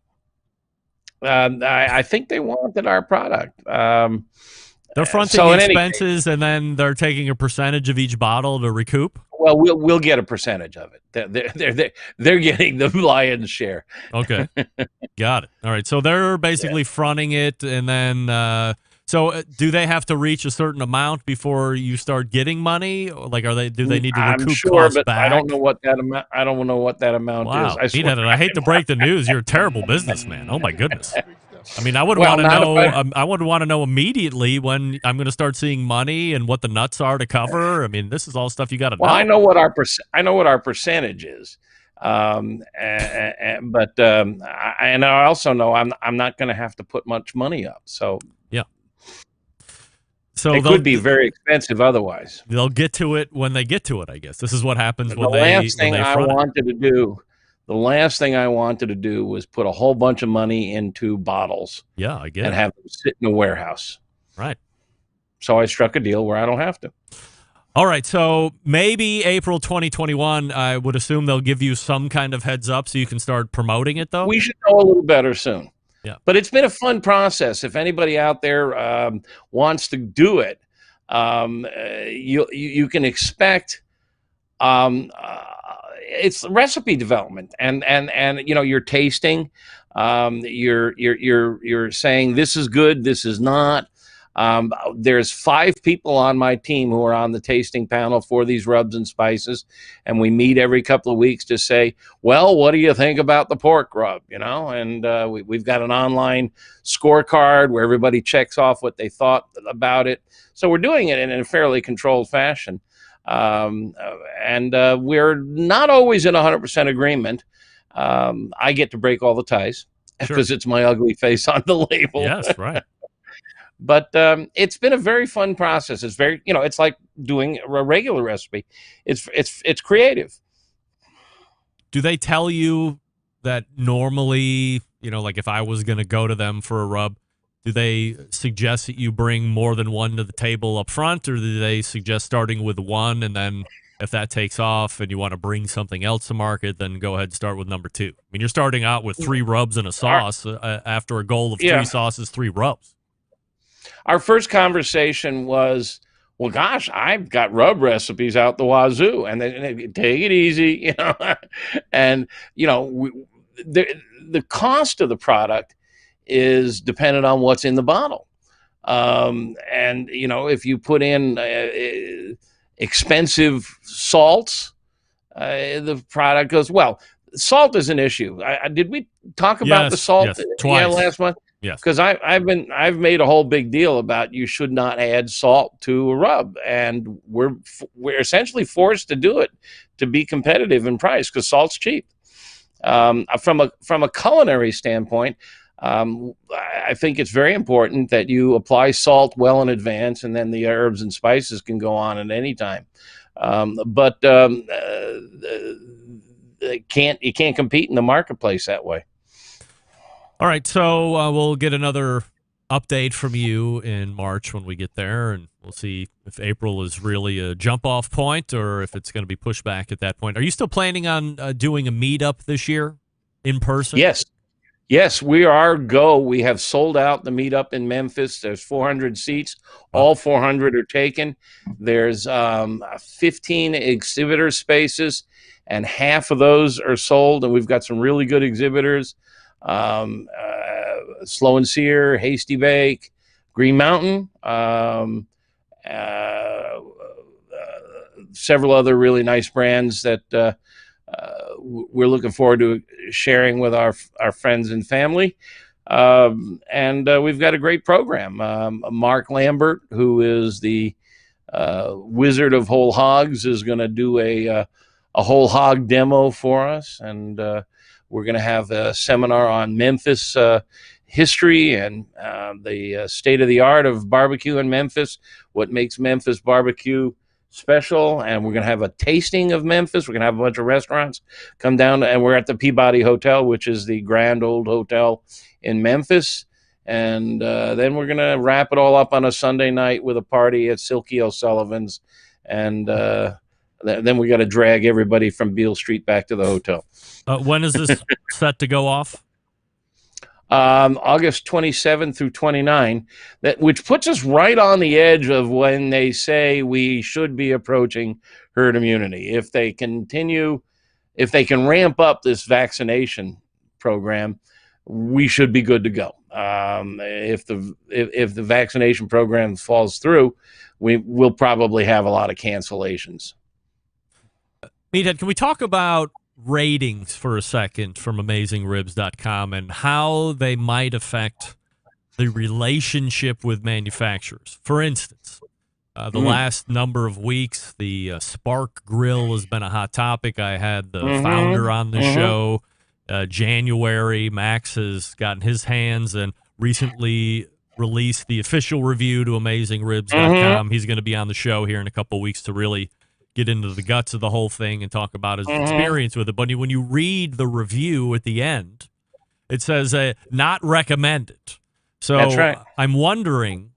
I think they wanted our product. They're fronting so in expenses, and then they're taking a percentage of each bottle to recoup. Well, we'll get a percentage of it. They're getting the lion's share. Okay, got it. All right, so they're basically fronting it, and then do they have to reach a certain amount before you start getting money? Like, do they need to recoup I'm sure, costs but back? I don't know what that amount. I don't know what that amount Wow, is. I hate to break the news. You're a terrible businessman. Oh my goodness. I mean, I would Well, want to not know. if I would want to know immediately when I'm going to start seeing money and what the nuts are to cover. I mean, this is all stuff you got to know. Well, I know what our percentage is, but I also know I'm not going to have to put much money up. So yeah. So it could be very expensive otherwise. They'll get to it when they get to it, I guess. This is what happens when The last thing I front it. wanted to do. The last thing I wanted to do was put a whole bunch of money into bottles. Yeah, I get and it. have them sit in a warehouse. Right. So I struck a deal where I don't have to. All right. So maybe April 2021, I would assume they'll give you some kind of heads up so you can start promoting it, though? We should know a little better soon. Yeah. But it's been a fun process. If anybody out there wants to do it, you can expect it's recipe development and you're tasting, you're saying this is good, this is not. There's 5 people on my team who are on the tasting panel for these rubs and spices, and we meet every couple of weeks to say, well, what do you think about the pork rub? And we've got an online scorecard where everybody checks off what they thought about it. So we're doing it in a fairly controlled fashion. And we're not always in 100% agreement. I get to break all the ties because it's my ugly face on the label. Yes, right. But it's been a very fun process. It's very, it's like doing a regular recipe. It's creative. Do they tell you that normally, like if I was going to go to them for a rub, do they suggest that you bring more than one to the table up front, or do they suggest starting with one, and then if that takes off and you want to bring something else to market, then go ahead and start with number 2? I mean, you're starting out with 3 rubs and a sauce after a goal of 3 sauces, 3 rubs. Our first conversation was, well, gosh, I've got rub recipes out the wazoo, and then take it easy, and the cost of the product is dependent on what's in the bottle. And if you put in expensive salts, the product goes, well, salt is an issue. Did we talk about the salt? Yes, twice. Last month? Yes. Because I've made a whole big deal about you should not add salt to a rub, and we're essentially forced to do it to be competitive in price because salt's cheap. From a culinary standpoint, I think it's very important that you apply salt well in advance, and then the herbs and spices can go on at any time. But you can't compete in the marketplace that way. All right, so we'll get another update from you in March when we get there, and we'll see if April is really a jump-off point or if it's going to be pushed back at that point. Are you still planning on doing a meetup this year in person? Yes, we are go. We have sold out the meetup in Memphis. There's 400 seats. All 400 are taken. There's 15 exhibitor spaces, and half of those are sold, and we've got some really good exhibitors. Slow and Sear, Hasty Bake, Green Mountain, several other really nice brands that we're looking forward to sharing with our friends and family. And we've got a great program. Mark Lambert, who is the Wizard of Whole Hogs, is going to do a whole hog demo for us. And we're going to have a seminar on Memphis history and the state of the art of barbecue in Memphis, what makes Memphis barbecue special, and we're going to have a tasting of Memphis. We're going to have a bunch of restaurants come down, and we're at the Peabody Hotel, which is the grand old hotel in Memphis. And then we're going to wrap it all up on a Sunday night with a party at Silky O'Sullivan's. And then we got to drag everybody from Beale Street back to the hotel. When is this set to go off? August 27 through 29, which puts us right on the edge of when they say we should be approaching herd immunity. If they can ramp up this vaccination program, we should be good to go. If the vaccination program falls through, we will probably have a lot of cancellations. Meathead, can we talk about ratings for a second from AmazingRibs.com and how they might affect the relationship with manufacturers? For instance, the last number of weeks, the Spark Grill has been a hot topic. I had the founder on the show. January, Max has gotten his hands and recently released the official review to AmazingRibs.com. He's going to be on the show here in a couple of weeks to really get into the guts of the whole thing and talk about his experience with it. But when you read the review at the end, it says not recommended. So that's right. I'm wondering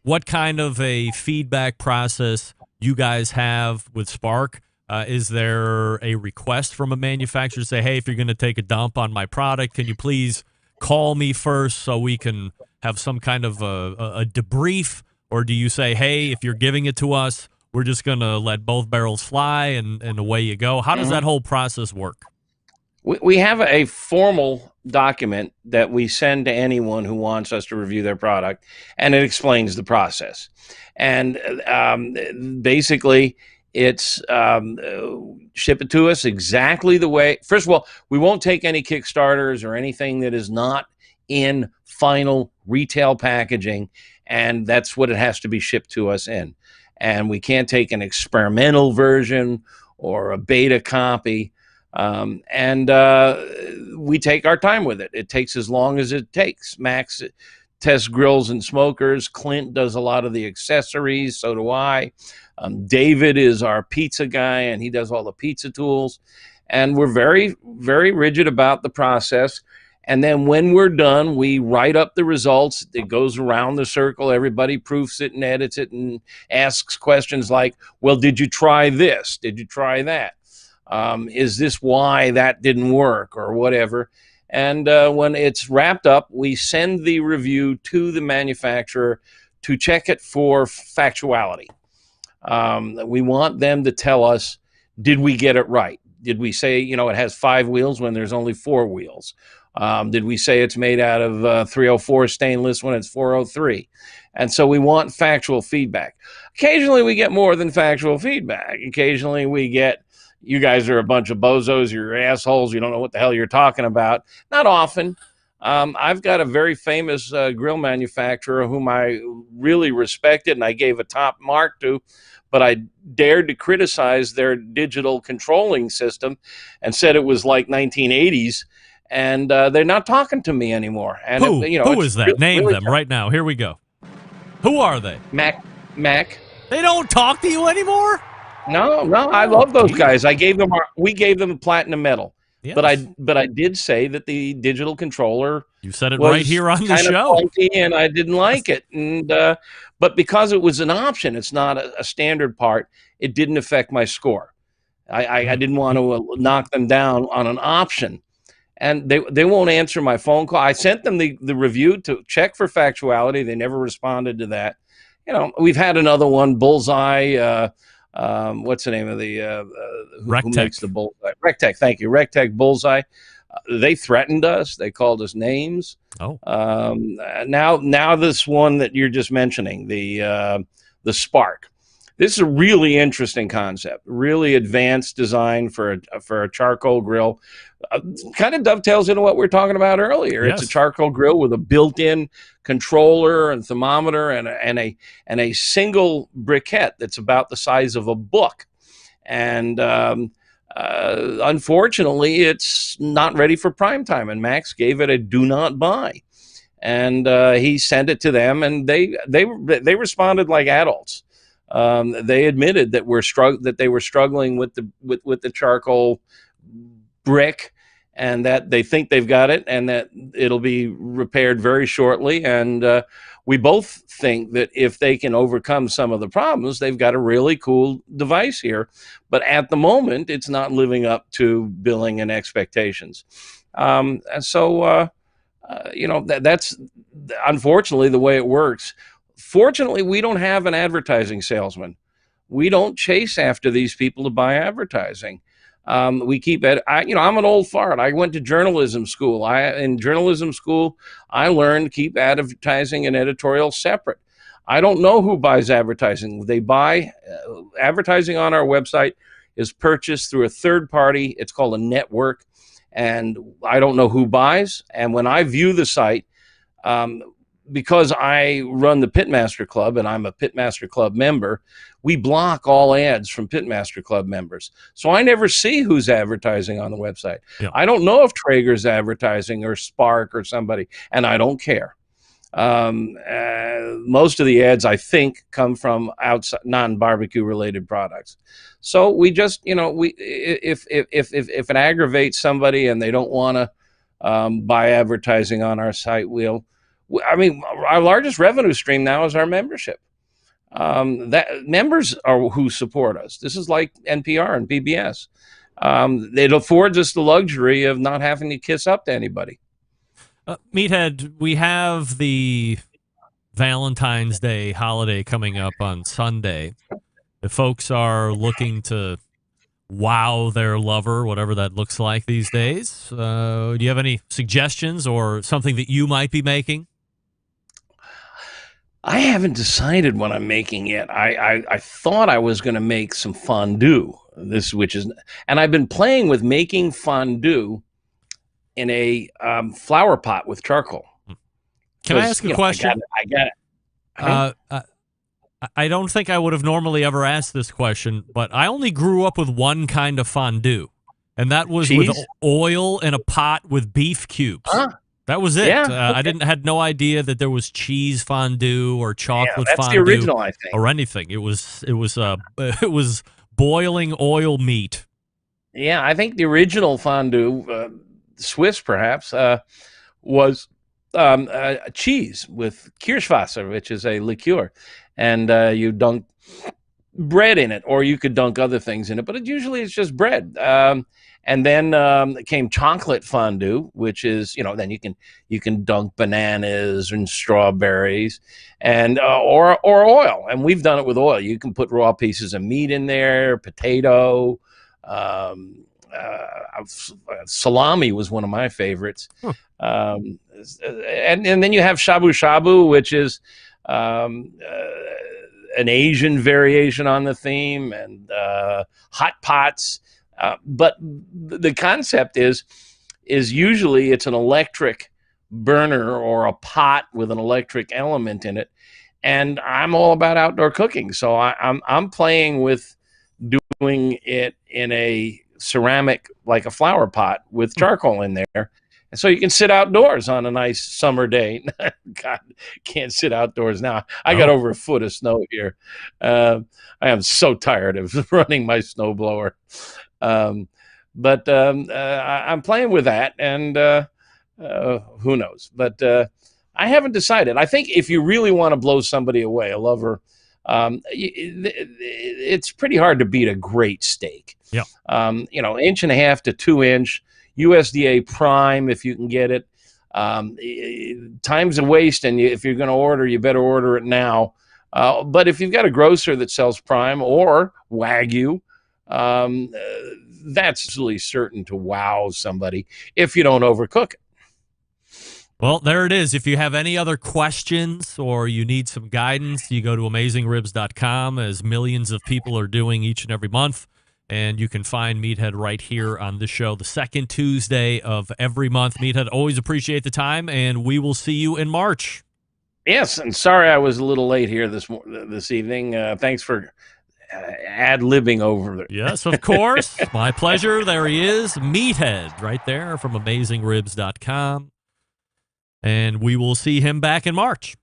what kind of a feedback process you guys have with Spark. Is there a request from a manufacturer to say, hey, if you're going to take a dump on my product, can you please call me first so we can have some kind of a debrief? Or do you say, hey, if you're giving it to us, we're just going to let both barrels fly and away you go? How does that whole process work? We have a formal document that we send to anyone who wants us to review their product, and it explains the process. And basically, it's ship it to us exactly the way. First of all, we won't take any Kickstarters or anything that is not in final retail packaging, and that's what it has to be shipped to us in. And we can't take an experimental version or a beta copy. And we take our time with it. It takes as long as it takes. Max tests grills and smokers. Clint does a lot of the accessories. So do I. David is our pizza guy, and he does all the pizza tools. And we're very, very rigid about the process. And then when we're done, we write up the results. It goes around the circle. Everybody proofs it and edits it and asks questions like, well, did you try this? Did you try that? Is this why that didn't work or whatever? And when it's wrapped up, we send the review to the manufacturer to check it for factuality. We want them to tell us, did we get it right? Did we say, it has 5 wheels when there's only 4 wheels? Did we say it's made out of 304 stainless when it's 403? And so we want factual feedback. Occasionally we get more than factual feedback. Occasionally we get, you guys are a bunch of bozos, you're assholes, you don't know what the hell you're talking about. Not often. I've got a very famous grill manufacturer whom I really respected and I gave a top mark to, but I dared to criticize their digital controlling system and said it was like 1980s. And they're not talking to me anymore. And who is that? Name really them tough. Right now. Here we go. Who are they? Mac. They don't talk to you anymore? No. I love those guys. We gave them a platinum medal. Yes. But I did say that the digital controller. You said it right here on the show. And I didn't like it. And but because it was an option, it's not a standard part. It didn't affect my score. I didn't want to knock them down on an option. And they won't answer my phone call. I sent them the review to check for factuality. They never responded to that. We've had another one, Bullseye. What's the name of the who makes the Bullseye? Rectech. Thank you, Rectech Bullseye. They threatened us. They called us names. Oh. Now this one that you're just mentioning, the Spark. This is a really interesting concept, really advanced design for a charcoal grill. Kind of dovetails into what we were talking about earlier. Yes. It's a charcoal grill with a built-in controller and thermometer and a single briquette that's about the size of a book. And unfortunately, it's not ready for prime time. And Max gave it a do not buy. And he sent it to them, and they responded like adults. they admitted that they were struggling with the charcoal brick, and that they think they've got it, and that it'll be repaired very shortly. And we both think that if they can overcome some of the problems, they've got a really cool device here. But at the moment, it's not living up to billing and expectations. And so, that's unfortunately the way it works. Fortunately, we don't have an advertising salesman. We don't chase after these people to buy advertising. We keep it. I'm an old fart. I went to journalism school. In journalism school, I learned to keep advertising and editorial separate. I don't know who buys advertising. They buy advertising on our website is purchased through a third party. It's called a network, and I don't know who buys. And when I view the site, because I run the Pitmaster Club and I'm a Pitmaster Club member, we block all ads from Pitmaster Club members. So I never see who's advertising on the website. Yeah. I don't know if Traeger's advertising or Spark or somebody, and I don't care. Most of the ads, I think, come from outside non-barbecue related products. So we just, if it aggravates somebody and they don't want to buy advertising on our site, our largest revenue stream now is our membership. That members are who support us. This is like NPR and PBS. It affords us the luxury of not having to kiss up to anybody. Meathead, we have the Valentine's Day holiday coming up on Sunday. If folks are looking to wow their lover, whatever that looks like these days, do you have any suggestions or something that you might be making? I haven't decided what I'm making yet. I thought I was going to make some fondue. And I've been playing with making fondue in a flower pot with charcoal. Can I ask a question? I got it. I don't think I would have normally ever asked this question, but I only grew up with one kind of fondue, and that was cheese? With oil in a pot with beef cubes. Huh? That was it. Yeah, okay. I had no idea that there was cheese fondue or chocolate that's fondue the original, I think, or anything. It was boiling oil meat. Yeah, I think the original fondue, Swiss perhaps, was cheese with Kirschwasser, which is a liqueur, and you dunk bread in it, or you could dunk other things in it, but usually it's just bread. And then came chocolate fondue, which is, then you can dunk bananas and strawberries and or oil. And we've done it with oil. You can put raw pieces of meat in there, potato, salami was one of my favorites. And then you have shabu shabu, which is an Asian variation on the theme, and hot pots. But the concept is usually it's an electric burner or a pot with an electric element in it. And I'm all about outdoor cooking, so I'm playing with doing it in a ceramic, like a flower pot with charcoal in there. And so you can sit outdoors on a nice summer day. God, can't sit outdoors now. I got over a foot of snow here. I am so tired of running my snowblower. But I'm playing with that, and who knows? But I haven't decided. I think if you really want to blow somebody away, a lover, it's pretty hard to beat a great steak. Yeah. 1.5 to 2 inch USDA prime if you can get it. Time's a waste, and if you're going to order, you better order it now. But if you've got a grocer that sells prime or Wagyu, that's really certain to wow somebody if you don't overcook it. Well, there it is. If you have any other questions or you need some guidance, you go to AmazingRibs.com, as millions of people are doing each and every month. And you can find Meathead right here on the show, the second Tuesday of every month. Meathead, always appreciate the time, and we will see you in March. Yes, and sorry I was a little late here this evening. Thanks for ad-libbing over there. Yes, of course. My pleasure. There he is, Meathead, right there from AmazingRibs.com. And we will see him back in March.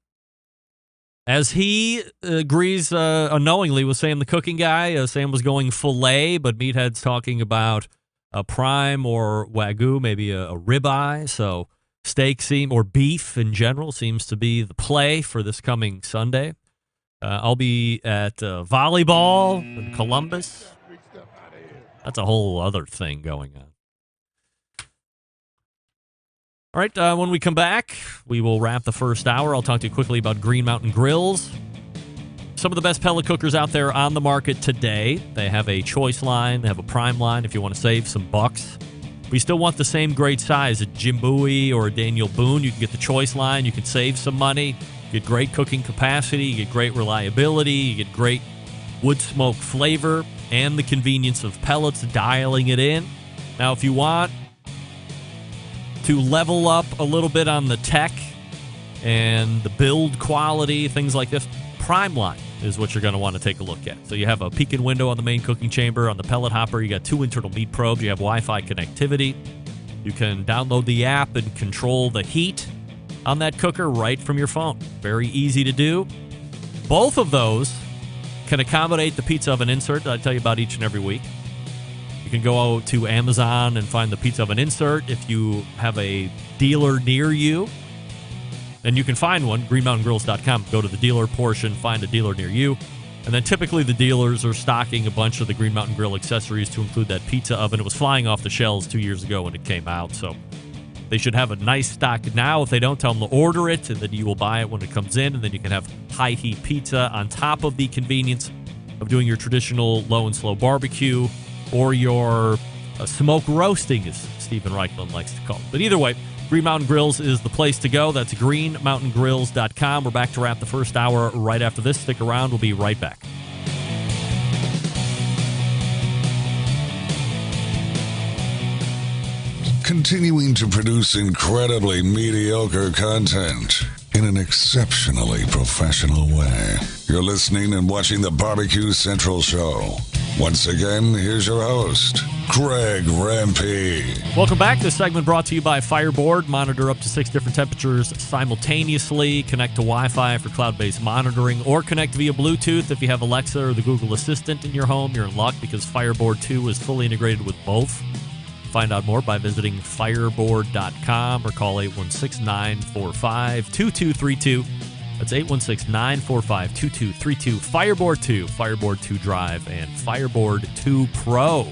As he agrees unknowingly with Sam the cooking guy, Sam was going filet, but Meathead's talking about a prime or Wagyu, maybe a ribeye. So steak or beef in general seems to be the play for this coming Sunday. I'll be at volleyball in Columbus. That's a whole other thing going on. All right, when we come back, we will wrap the first hour. I'll talk to you quickly about Green Mountain Grills. Some of the best pellet cookers out there on the market today. They have a choice line. They have a prime line if you want to save some bucks. We still want the same great size. A Jim Bowie or a Daniel Boone, you can get the choice line. You can save some money. You get great cooking capacity. You get great reliability. You get great wood smoke flavor and the convenience of pellets, dialing it in. Now, if you want to level up a little bit on the tech and the build quality, things like this, Prime Line is what you're going to want to take a look at. So you have a peek in window on the main cooking chamber. On the pellet hopper, you got 2 internal meat probes. You have Wi-Fi connectivity. You can download the app and control the heat on that cooker right from your phone. Very easy to do. Both of those can accommodate the pizza oven insert that I tell you about each and every week. You can go to Amazon and find the pizza oven insert. If you have a dealer near you, then you can find one, greenmountaingrills.com. Go to the dealer portion, find a dealer near you. And then typically the dealers are stocking a bunch of the Green Mountain Grill accessories to include that pizza oven. It was flying off the shelves 2 years ago when it came out, so they should have a nice stock now. If they don't, tell them to order it, and then you will buy it when it comes in, and then you can have high-heat pizza on top of the convenience of doing your traditional low and slow barbecue or your smoke roasting, as Stephen Reichman likes to call it. But either way, Green Mountain Grills is the place to go. That's greenmountaingrills.com. We're back to wrap the first hour right after this. Stick around. We'll be right back. Continuing to produce incredibly mediocre content in an exceptionally professional way. You're listening and watching the Barbecue Central Show. Once again, here's your host, Greg Rempe. Welcome back. This segment brought to you by Fireboard. Monitor up to 6 different temperatures simultaneously. Connect to Wi-Fi for cloud-based monitoring, or connect via Bluetooth. If you have Alexa or the Google Assistant in your home, you're in luck because Fireboard 2 is fully integrated with both. Find out more by visiting fireboard.com or call 816-945-2232. That's 816-945-2232. Fireboard 2, Fireboard 2 Drive, and Fireboard 2 Pro.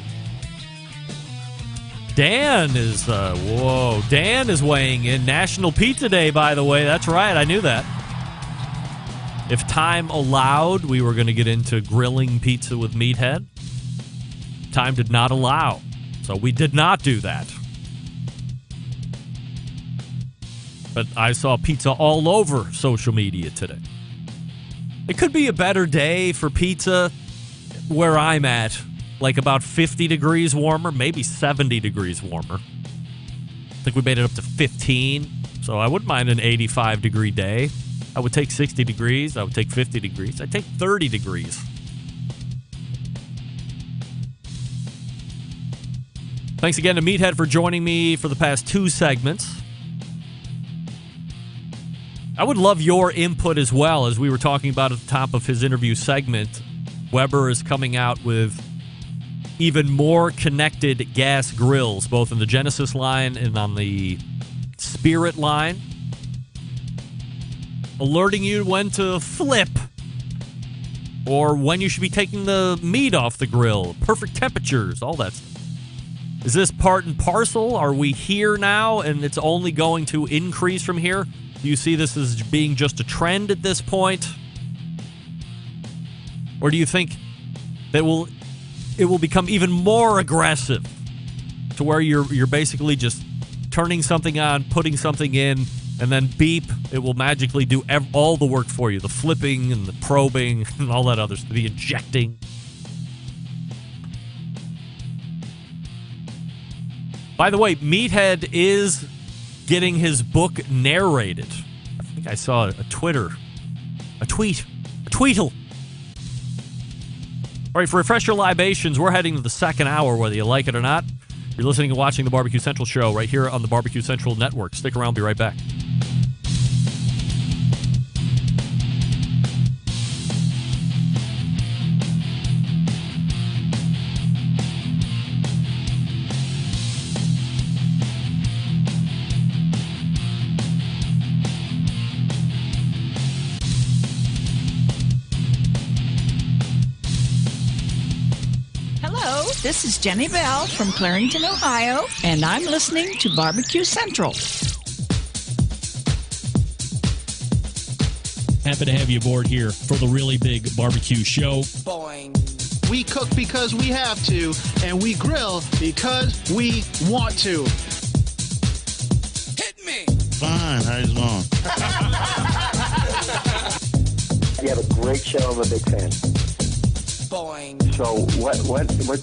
Dan is, Dan is weighing in. National Pizza Day, by the way. That's right, I knew that. If time allowed, we were going to get into grilling pizza with Meathead. Time did not allow. So we did not do that. But I saw pizza all over social media today. It could be a better day for pizza where I'm at, like about 50 degrees warmer, maybe 70 degrees warmer. I think we made it up to 15, so I wouldn't mind an 85-degree day. I would take 60 degrees. I would take 50 degrees. I'd take 30 degrees. Thanks again to Meathead for joining me for the past 2 segments. I would love your input as well. As we were talking about at the top of his interview segment, Weber is coming out with even more connected gas grills, both in the Genesis line and on the Spirit line, alerting you when to flip or when you should be taking the meat off the grill, perfect temperatures, all that stuff. Is this part and parcel? Are we here now and it's only going to increase from here? Do you see this as being just a trend at this point? Or do you think that it will become even more aggressive to where you're basically just turning something on, putting something in, and then beep, it will magically do all the work for you, the flipping and the probing and all that other stuff, the injecting? By the way, Meathead is getting his book narrated. I think I saw a tweetle. All right, for Refresher Libations, we're heading to the second hour, whether you like it or not. You're listening and watching the Barbecue Central Show right here on the Barbecue Central Network. Stick around, be right back. This is Jenny Bell from Clarington, Ohio, and I'm listening to Barbecue Central. Happy to have you aboard here for the Really Big Barbecue Show. Boing. We cook because we have to, and we grill because we want to. Hit me! Fine, how you doing? You have a great show. I'm a big fan. Boing. So what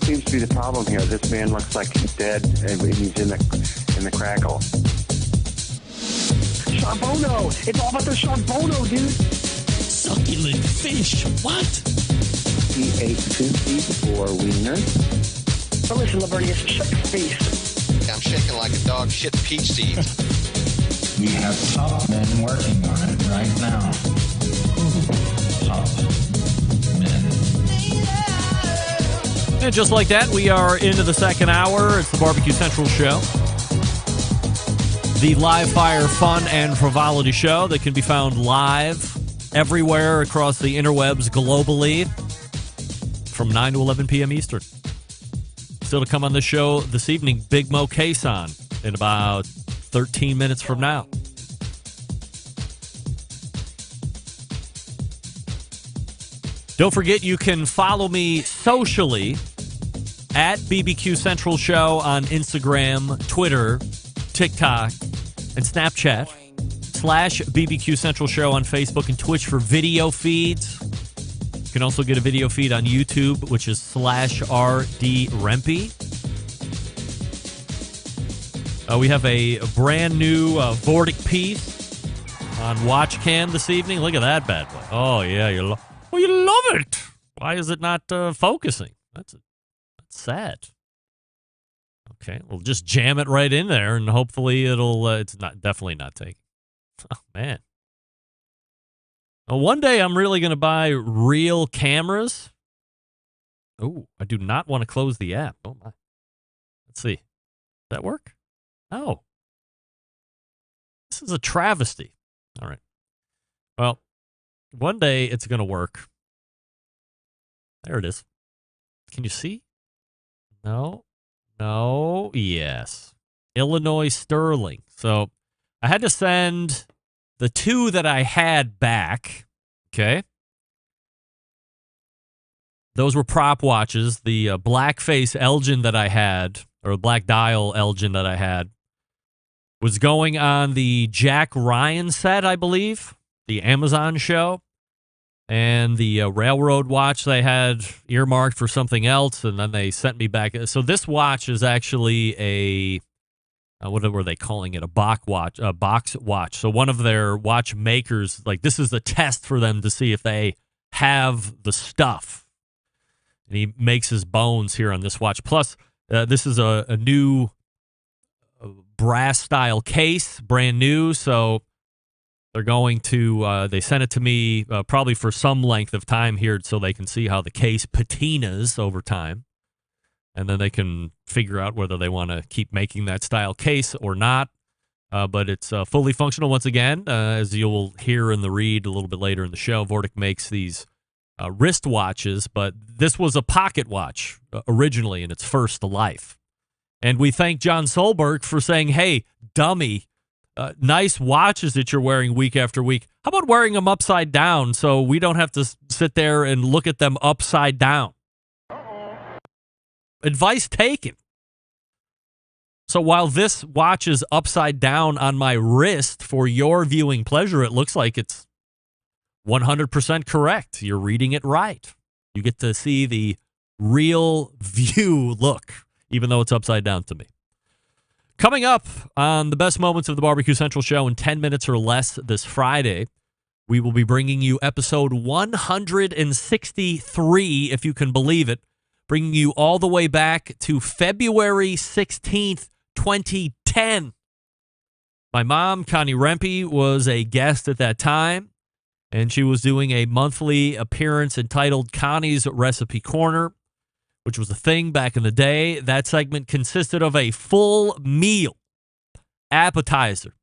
seems to be the problem here? This man looks like he's dead, and he's in the crackle. Charbono! It's all about the charbono, dude! Succulent fish. What? He ate 54 wieners. But listen, Lavernius, shake your face. I'm shaking like a dog shit peach seeds. We have top men working on it right now. Top men. And just like that, we are into the second hour. It's the Barbecue Central Show. The live fire fun and frivolity show that can be found live everywhere across the interwebs globally from 9 to 11 p.m. Eastern. Still to come on the show this evening, Big Mo Cason in about 13 minutes from now. Don't forget, you can follow me socially at BBQ Central Show on Instagram, Twitter, TikTok, and Snapchat, /BBQ Central Show on Facebook and Twitch for video feeds. You can also get a video feed on YouTube, which is /RD Rempe. We have a brand new Vortic piece on WatchCam this evening. Look at that bad boy. Oh, yeah, you love it. Why is it not focusing? That's sad. Okay, we'll just jam it right in there, and hopefully it's definitely not taking. Oh, man. Well, one day I'm really going to buy real cameras. Oh, I do not want to close the app. Oh, my. Let's see. Does that work? Oh. This is a travesty. All right. Well, one day it's going to work. There it is. Can you see? No. Yes. Illinois Sterling. So I had to send the two that I had back. Okay. Those were prop watches. The blackface Elgin that I had, or black dial Elgin that I had, was going on the Jack Ryan set, I believe, the Amazon show. And the railroad watch they had earmarked for something else, and then they sent me back. So this watch is actually a, what were they calling it? A box watch. So one of their watchmakers, like, this is a test for them to see if they have the stuff. And he makes his bones here on this watch. Plus, this is a new brass-style case, brand new, so they're going to, they sent it to me probably for some length of time here so they can see how the case patinas over time. And then they can figure out whether they want to keep making that style case or not. But it's fully functional once again. As you'll hear in the read a little bit later in the show, Vortic makes these wrist watches, but this was a pocket watch originally in its first life. And we thank John Solberg for saying, hey, dummy, nice watches that you're wearing week after week. How about wearing them upside down so we don't have to sit there and look at them upside down? Advice taken. So while this watch is upside down on my wrist for your viewing pleasure, it looks like it's 100% correct. You're reading it right. You get to see the real view look, even though it's upside down to me. Coming up on the best moments of the Barbecue Central Show in 10 minutes or less this Friday, we will be bringing you episode 163, if you can believe it, bringing you all the way back to February 16th, 2010. My mom, Connie Rempe, was a guest at that time, and she was doing a monthly appearance entitled Connie's Recipe Corner, which was a thing back in the day. That segment consisted of a full meal, appetizer,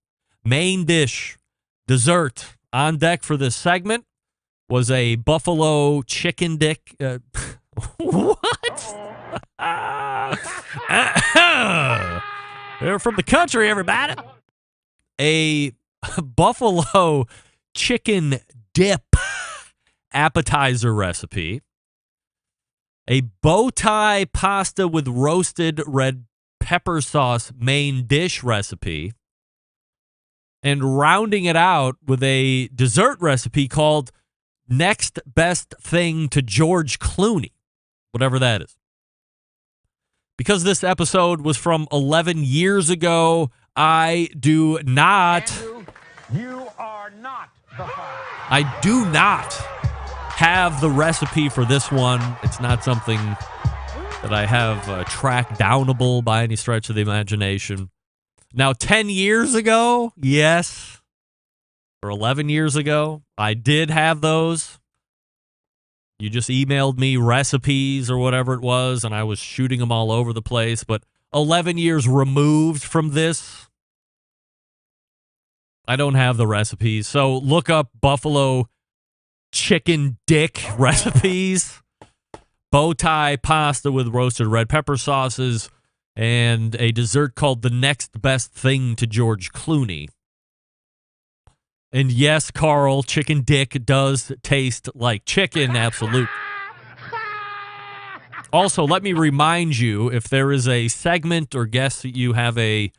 main dish, dessert. On deck for this segment was a buffalo chicken dick. What? They're from the country, everybody. A buffalo chicken dip appetizer recipe. A bow tie pasta with roasted red pepper sauce main dish recipe. And rounding it out with a dessert recipe called Next Best Thing to George Clooney, whatever that is. Because this episode was from 11 years ago, I do not. Andrew, you are not the father. I do not have the recipe for this one. It's not something that I have tracked downable by any stretch of the imagination. Now, 10 years ago, yes, or 11 years ago, I did have those. You just emailed me recipes or whatever it was, and I was shooting them all over the place. But 11 years removed from this, I don't have the recipes. So look up buffalo chicken dick recipes, bow tie pasta with roasted red pepper sauces, and a dessert called the Next Best Thing to George Clooney. And yes, Carl, chicken dick does taste like chicken, absolute. Also, let me remind you, if there is a segment or guest that you have a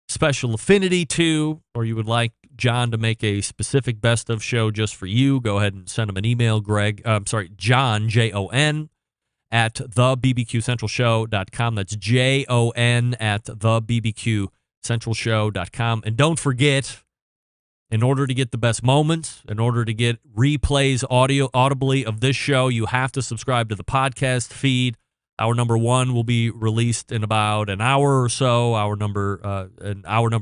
special affinity to, or you would like John to make a specific best of show just for you, go ahead and send him an email, John, Jon, at thebbqcentralshow.com. That's Jon at thebbqcentralshow.com. And don't forget, in order to get the best moments, in order to get replays audibly of this show, you have to subscribe to the podcast feed. Hour number 1 will be released in about an hour or so. Hour number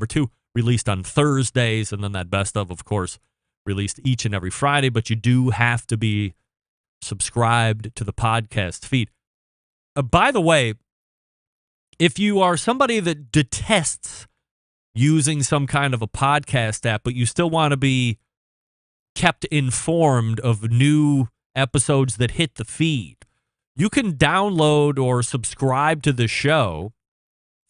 2 released on Thursdays, and then that best of course, released each and every Friday. But you do have to be subscribed to the podcast feed. By the way, if you are somebody that detests using some kind of a podcast app, but you still want to be kept informed of new episodes that hit the feed, you can download or subscribe to the show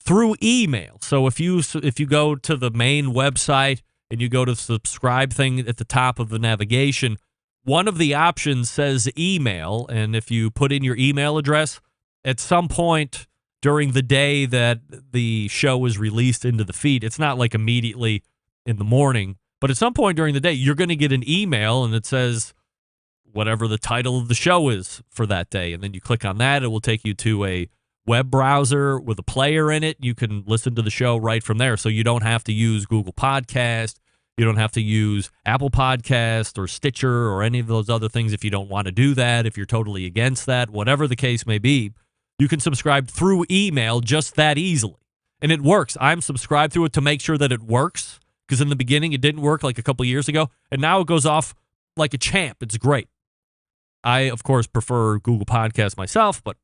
through email. So if you go to the main website and you go to the subscribe thing at the top of the navigation, one of the options says email, and if you put in your email address, at some point during the day that the show is released into the feed, it's not like immediately in the morning, but at some point during the day, you're going to get an email, and it says whatever the title of the show is for that day, and then you click on that. It will take you to a web browser with a player in it. You can listen to the show right from there, so you don't have to use Google Podcast. You don't have to use Apple Podcast or Stitcher or any of those other things if you don't want to do that, if you're totally against that, whatever the case may be. You can subscribe through email just that easily. And it works. I'm subscribed through it to make sure that it works, because in the beginning it didn't work like a couple years ago, and now it goes off like a champ. It's great. I, of course, prefer Google Podcasts myself, but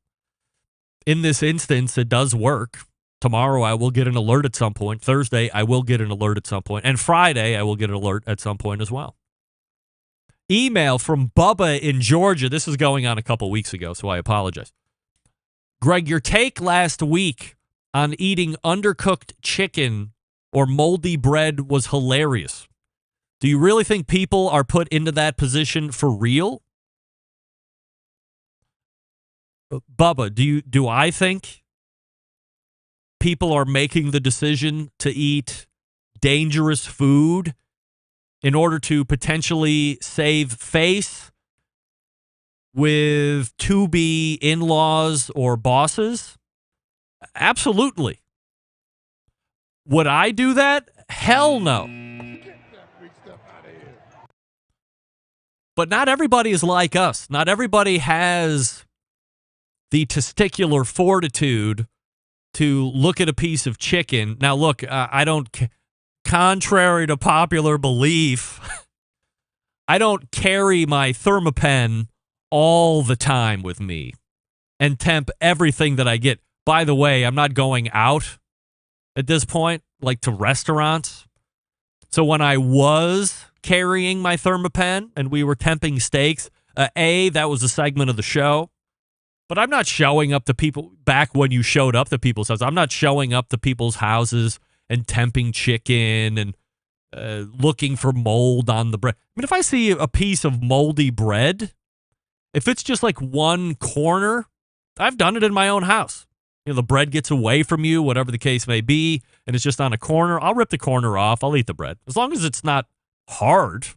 in this instance, it does work. Tomorrow, I will get an alert at some point. Thursday, I will get an alert at some point. And Friday, I will get an alert at some point as well. Email from Bubba in Georgia. This is going on a couple weeks ago, so I apologize. Greg, your take last week on eating undercooked chicken or moldy bread was hilarious. Do you really think people are put into that position for real? Bubba, do I think people are making the decision to eat dangerous food in order to potentially save face with to-be in-laws or bosses? Absolutely. Would I do that? Hell no. But not everybody is like us. Not everybody has the testicular fortitude to look at a piece of chicken. Now, look, I don't, contrary to popular belief, I don't carry my Thermapen all the time with me and temp everything that I get. By the way, I'm not going out at this point, like to restaurants. So when I was carrying my Thermapen and we were temping steaks, that was a segment of the show But I'm not showing up to people back when you showed up to people's houses. I'm not showing up to people's houses and temping chicken and looking for mold on the bread. I mean, if I see a piece of moldy bread, if it's just like one corner, I've done it in my own house. You know, the bread gets away from you, whatever the case may be, and it's just on a corner. I'll rip the corner off. I'll eat the bread. As long as it's not hard.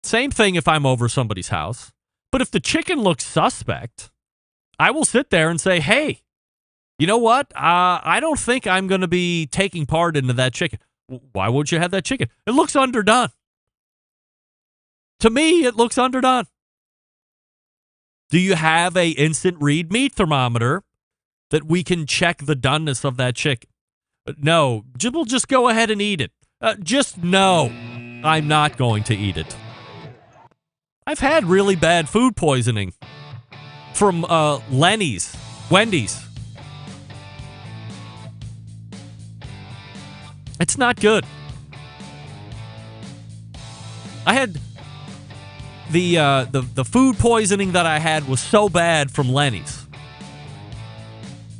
Same thing if I'm over somebody's house. But if the chicken looks suspect, I will sit there and say, hey, you know what? I don't think I'm going to be taking part into that chicken. Why won't you have that chicken? It looks underdone. To me, it looks underdone. Do you have a instant read meat thermometer that we can check the doneness of that chicken? No. We'll just go ahead and eat it. Just no. I'm not going to eat it. I've had really bad food poisoning from Wendy's. It's not good. I had the food poisoning that I had was so bad from Lenny's.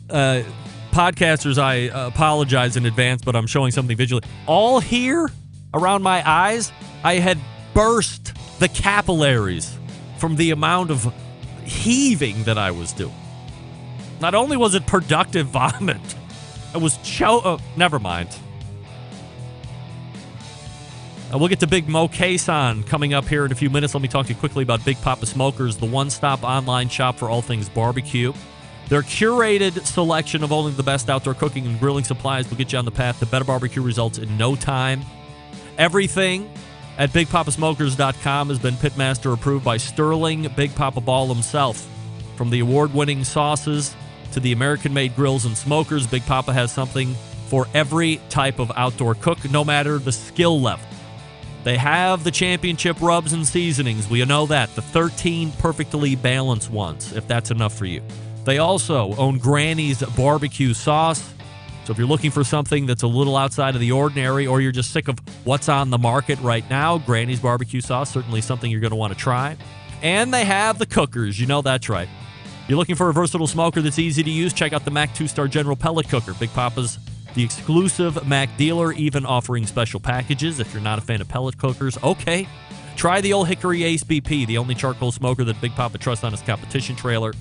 Podcasters, I apologize in advance, but I'm showing something visually. All here around my eyes, I had burst the capillaries from the amount of heaving that I was doing. Not only was it productive vomit, it was never mind. We'll get to Big Mo Kason coming up here in a few minutes. Let me talk to you quickly about Big Papa Smokers, the one-stop online shop for all things barbecue. Their curated selection of only the best outdoor cooking and grilling supplies will get you on the path to better barbecue results in no time. Everything at BigPapaSmokers.com has been Pitmaster approved by Sterling Big Papa Ball himself. From the award-winning sauces to the American-made grills and smokers, Big Papa has something for every type of outdoor cook, no matter the skill level. They have the championship rubs and seasonings. We know that. The 13 perfectly balanced ones, if that's enough for you. They also own Granny's barbecue sauce. So if you're looking for something that's a little outside of the ordinary, or you're just sick of what's on the market right now, Granny's barbecue sauce, certainly something you're going to want to try. And they have the cookers. You know that's right. You're looking for a versatile smoker that's easy to use? Check out the Mac 2-Star General Pellet Cooker. Big Papa's the exclusive Mac dealer, even offering special packages. If you're not a fan of pellet cookers, okay. Try the Old Hickory Ace BP, the only charcoal smoker that Big Papa trusts on his competition trailer.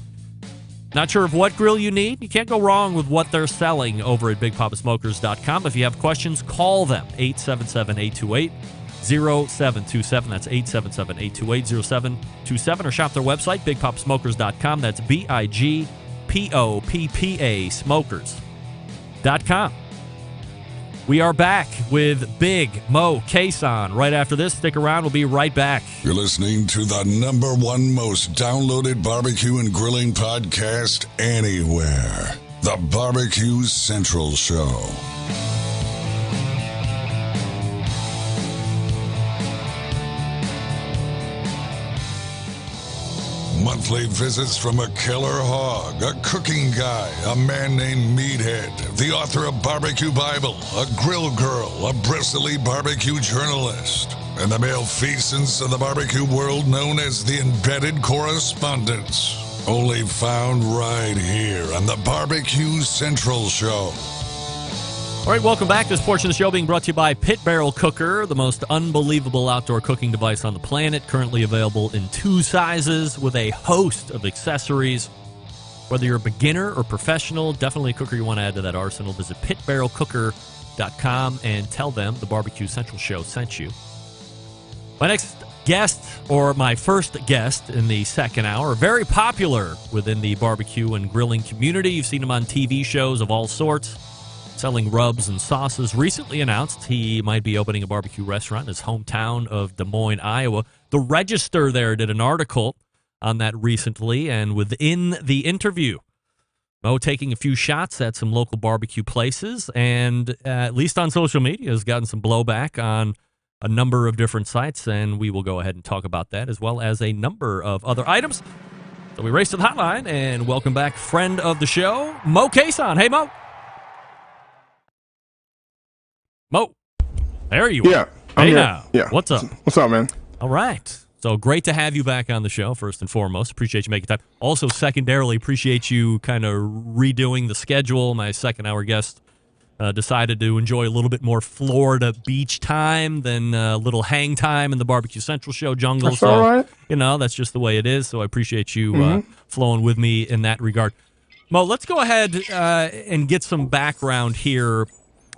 Not sure of what grill you need? You can't go wrong with what they're selling over at BigPapaSmokers.com. If you have questions, call them, 877-828-0727. That's 877-828-0727. Or shop their website, BigPapaSmokers.com. That's BIGPOPPA Smokers.com. We are back with Big Mo Kason. Right after this, stick around. We'll be right back. You're listening to the #1 most downloaded barbecue and grilling podcast anywhere. The Barbecue Central Show. Monthly visits from a killer hog, a cooking guy, a man named Meathead, the author of Barbecue Bible, a grill girl, a bristly barbecue journalist, and the malfeasance of the barbecue world known as the embedded correspondents. Only found right here on the Barbecue Central Show. All right, welcome back. This portion of the show being brought to you by Pit Barrel Cooker, the most unbelievable outdoor cooking device on the planet, currently available in 2 sizes with a host of accessories. Whether you're a beginner or professional, definitely a cooker you want to add to that arsenal. Visit pitbarrelcooker.com and tell them the Barbecue Central Show sent you. My next guest, or my first guest in the second hour, very popular within the barbecue and grilling community. You've seen him on TV shows of all sorts, selling rubs and sauces. Recently announced he might be opening a barbecue restaurant in his hometown of Des Moines, Iowa. The Register there did an article on that recently, and within the interview, Mo taking a few shots at some local barbecue places, and at least on social media has gotten some blowback on a number of different sites, and we will go ahead and talk about that as well as a number of other items. So we race to the hotline and welcome back friend of the show, Mo Kason. Hey, Mo. Mo, there you are. Yeah. Hey here. now. Yeah. What's up? What's up, man? All right. So great to have you back on the show, first and foremost. Appreciate you making time. Also, secondarily, appreciate you kind of redoing the schedule. My second-hour guest decided to enjoy a little bit more Florida beach time than a little hang time in the Barbecue Central show jungle. That's all right. That's just the way it is. So I appreciate you flowing with me in that regard. Mo, let's go ahead and get some background here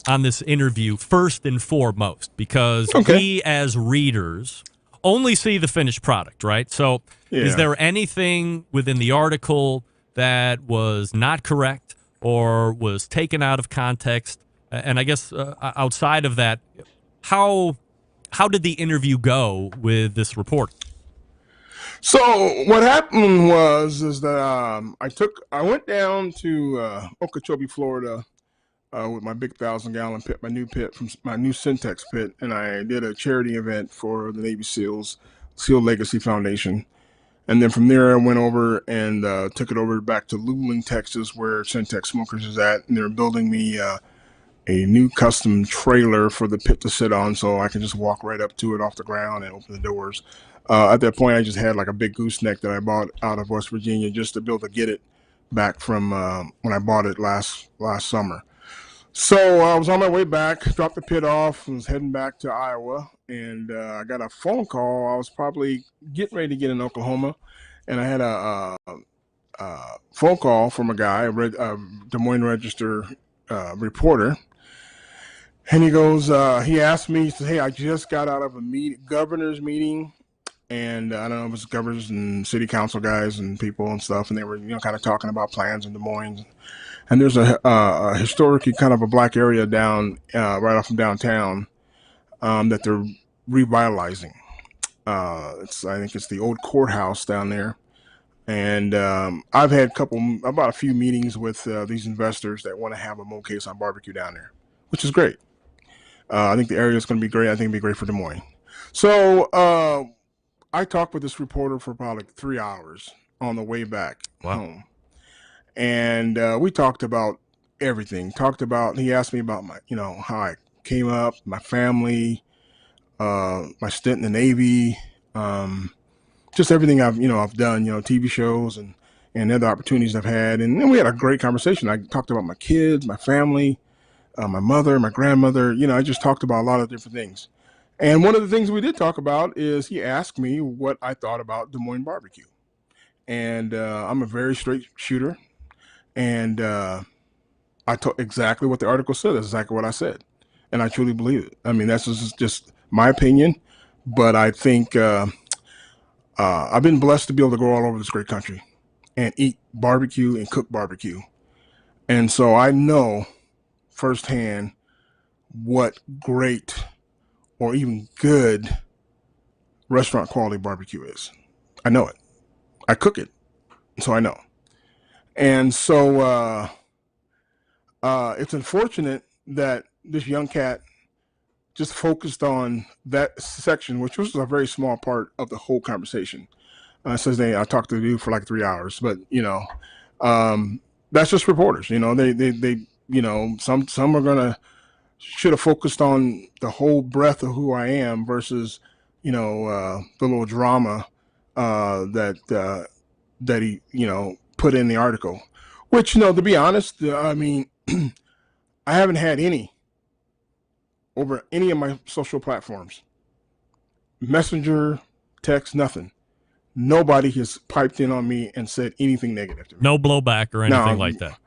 on this interview, first and foremost, because we as readers only see the finished product, right? So is there anything within the article that was not correct or was taken out of context? And I guess outside of that, how did the interview go with this reporter? So what happened is that I went down to Okeechobee, Florida, with my big 1,000-gallon pit, my new Syntex pit, and I did a charity event for the Navy SEAL Legacy Foundation. And then from there, I went over and took it over back to Luling, Texas, where Syntex Smokers is at, and they're building me a new custom trailer for the pit to sit on, so I can just walk right up to it off the ground and open the doors. At that point, I just had like a big gooseneck that I bought out of West Virginia just to be able to get it back from when I bought it last summer. So I was on my way back, dropped the pit off, and was heading back to Iowa, and I got a phone call. I was probably getting ready to get in Oklahoma, and I had a phone call from a guy, a Des Moines Register reporter, and he goes, he asked me, he said, "Hey, I just got out of a governor's meeting, and I don't know if it's governors and city council guys and people and stuff, and they were kind of talking about plans in Des Moines." And there's a historically kind of a black area down right off from downtown that they're revitalizing. I think it's the old courthouse down there. And I've had about a few meetings with these investors that want to have a Mo Case on Barbecue down there, which is great. I think the area is going to be great. I think it'll be great for Des Moines. So I talked with this reporter for about like 3 hours on the way back home. And we talked about everything. He asked me about how I came up, my family, my stint in the Navy, just everything I've done, TV shows and other opportunities I've had. And then we had a great conversation. I talked about my kids, my family, my mother, my grandmother. I just talked about a lot of different things. And one of the things we did talk about is he asked me what I thought about Des Moines barbecue. And I'm a very straight shooter. And I told exactly what the article said. That's exactly what I said. And I truly believe it. I mean, that's just my opinion. But I think I've been blessed to be able to go all over this great country and eat barbecue and cook barbecue. And so I know firsthand what great or even good restaurant quality barbecue is. I know it. I cook it. So I know. And so it's unfortunate that this young cat just focused on that section, which was a very small part of the whole conversation. Says I talked to the dude for like 3 hours, but that's just reporters. They some are should have focused on the whole breadth of who I am versus the little drama that he put in the article, which, to be honest, I mean, I haven't had any over any of my social platforms, Messenger, text, nothing. Nobody has piped in on me and said anything negative to me. No blowback or anything like that.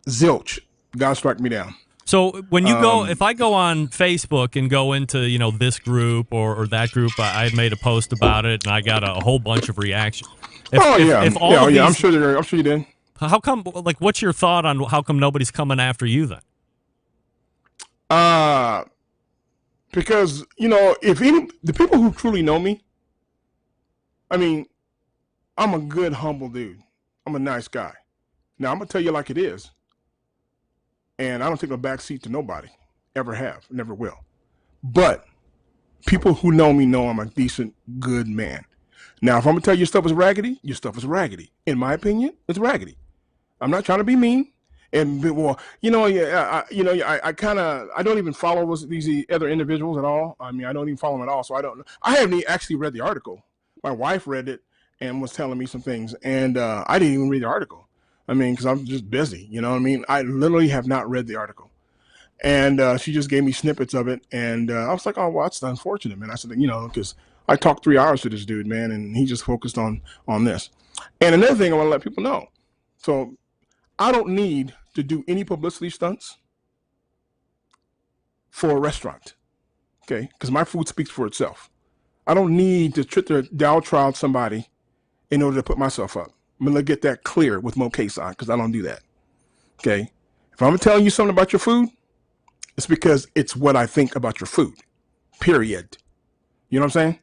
Zilch. God strike me down. So when you if I go on Facebook and go into, this group or that group, I made a post about it and I got a whole bunch of reaction. I'm sure you did. How come, what's your thought on how come nobody's coming after you then? Because, if the people who truly know me, I mean, I'm a good, humble dude. I'm a nice guy. Now, I'm going to tell you like it is. And I don't take a back seat to nobody. Ever have. Never will. But people who know me know I'm a decent, good man. Now, if I'm going to tell you your stuff is raggedy, your stuff is raggedy. In my opinion, it's raggedy. I'm not trying to be mean. And well, I kind of I don't even follow these other individuals at all. I mean, I don't even follow them at all, so I don't. I haven't actually read the article. My wife read it and was telling me some things, and I didn't even read the article. I mean, because I'm just busy. You know what I mean? I literally have not read the article. And she just gave me snippets of it, and I was like, "Oh, well, that's unfortunate, man." I said, because I talked 3 hours to this dude, man, and he just focused on this. And another thing I want to let people know: so I don't need to do any publicity stunts for a restaurant, okay? Because my food speaks for itself. I don't need to downtrod somebody in order to put myself up. I'm gonna get that clear with Mo Kason, because I don't do that, okay? If I'm telling you something about your food, it's because it's what I think about your food, period. You know what I'm saying?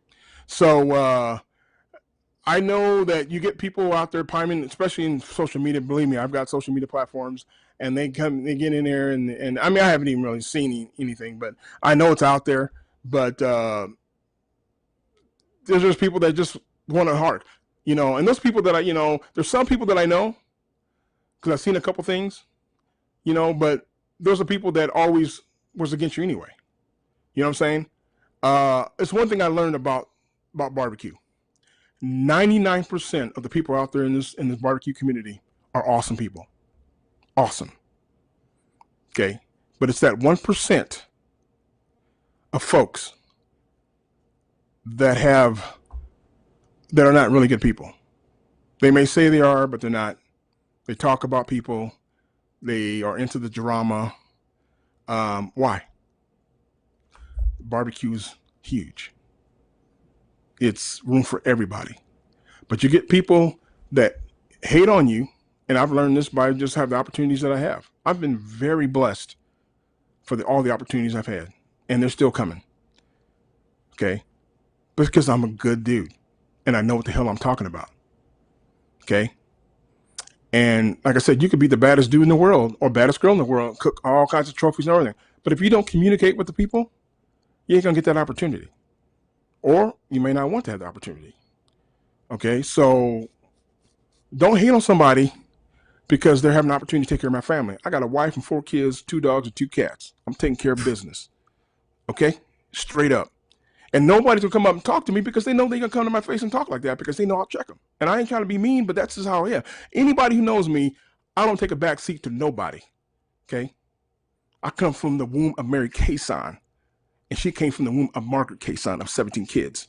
So I know that you get people out there pining, especially in social media. Believe me, I've got social media platforms, and they get in there, and I mean, I haven't even really seen anything, but I know it's out there. But there's just people that just want to heart, and those people that there's some people that I know because I've seen a couple things, but those are people that always was against you anyway. You know what I'm saying? It's one thing I learned about barbecue. 99% of the people out there in this barbecue community are awesome people. Awesome. Okay. But it's that 1% of folks that are not really good people. They may say they are, but they're not. They talk about people. They are into the drama. Why? Barbecue's huge. It's room for everybody. But you get people that hate on you, and I've learned this by just having the opportunities that I have. I've been very blessed for all the opportunities I've had, and they're still coming. Okay? Because I'm a good dude, and I know what the hell I'm talking about. Okay? And like I said, you could be the baddest dude in the world or baddest girl in the world, cook all kinds of trophies and everything. But if you don't communicate with the people, you ain't going to get that opportunity. Or you may not want to have the opportunity. Okay? So don't hate on somebody because they're having an opportunity to take care of my family. I got a wife and 4 kids, 2 dogs, and 2 cats. I'm taking care of business. Okay? Straight up. And nobody's going to come up and talk to me because they know they're going to come to my face and talk like that because they know I'll check them. And I ain't trying to be mean, but that's just how I am. Anybody who knows me, I don't take a back seat to nobody. Okay? I come from the womb of Mary Kason, and she came from the womb of Margaret Kason of 17 kids.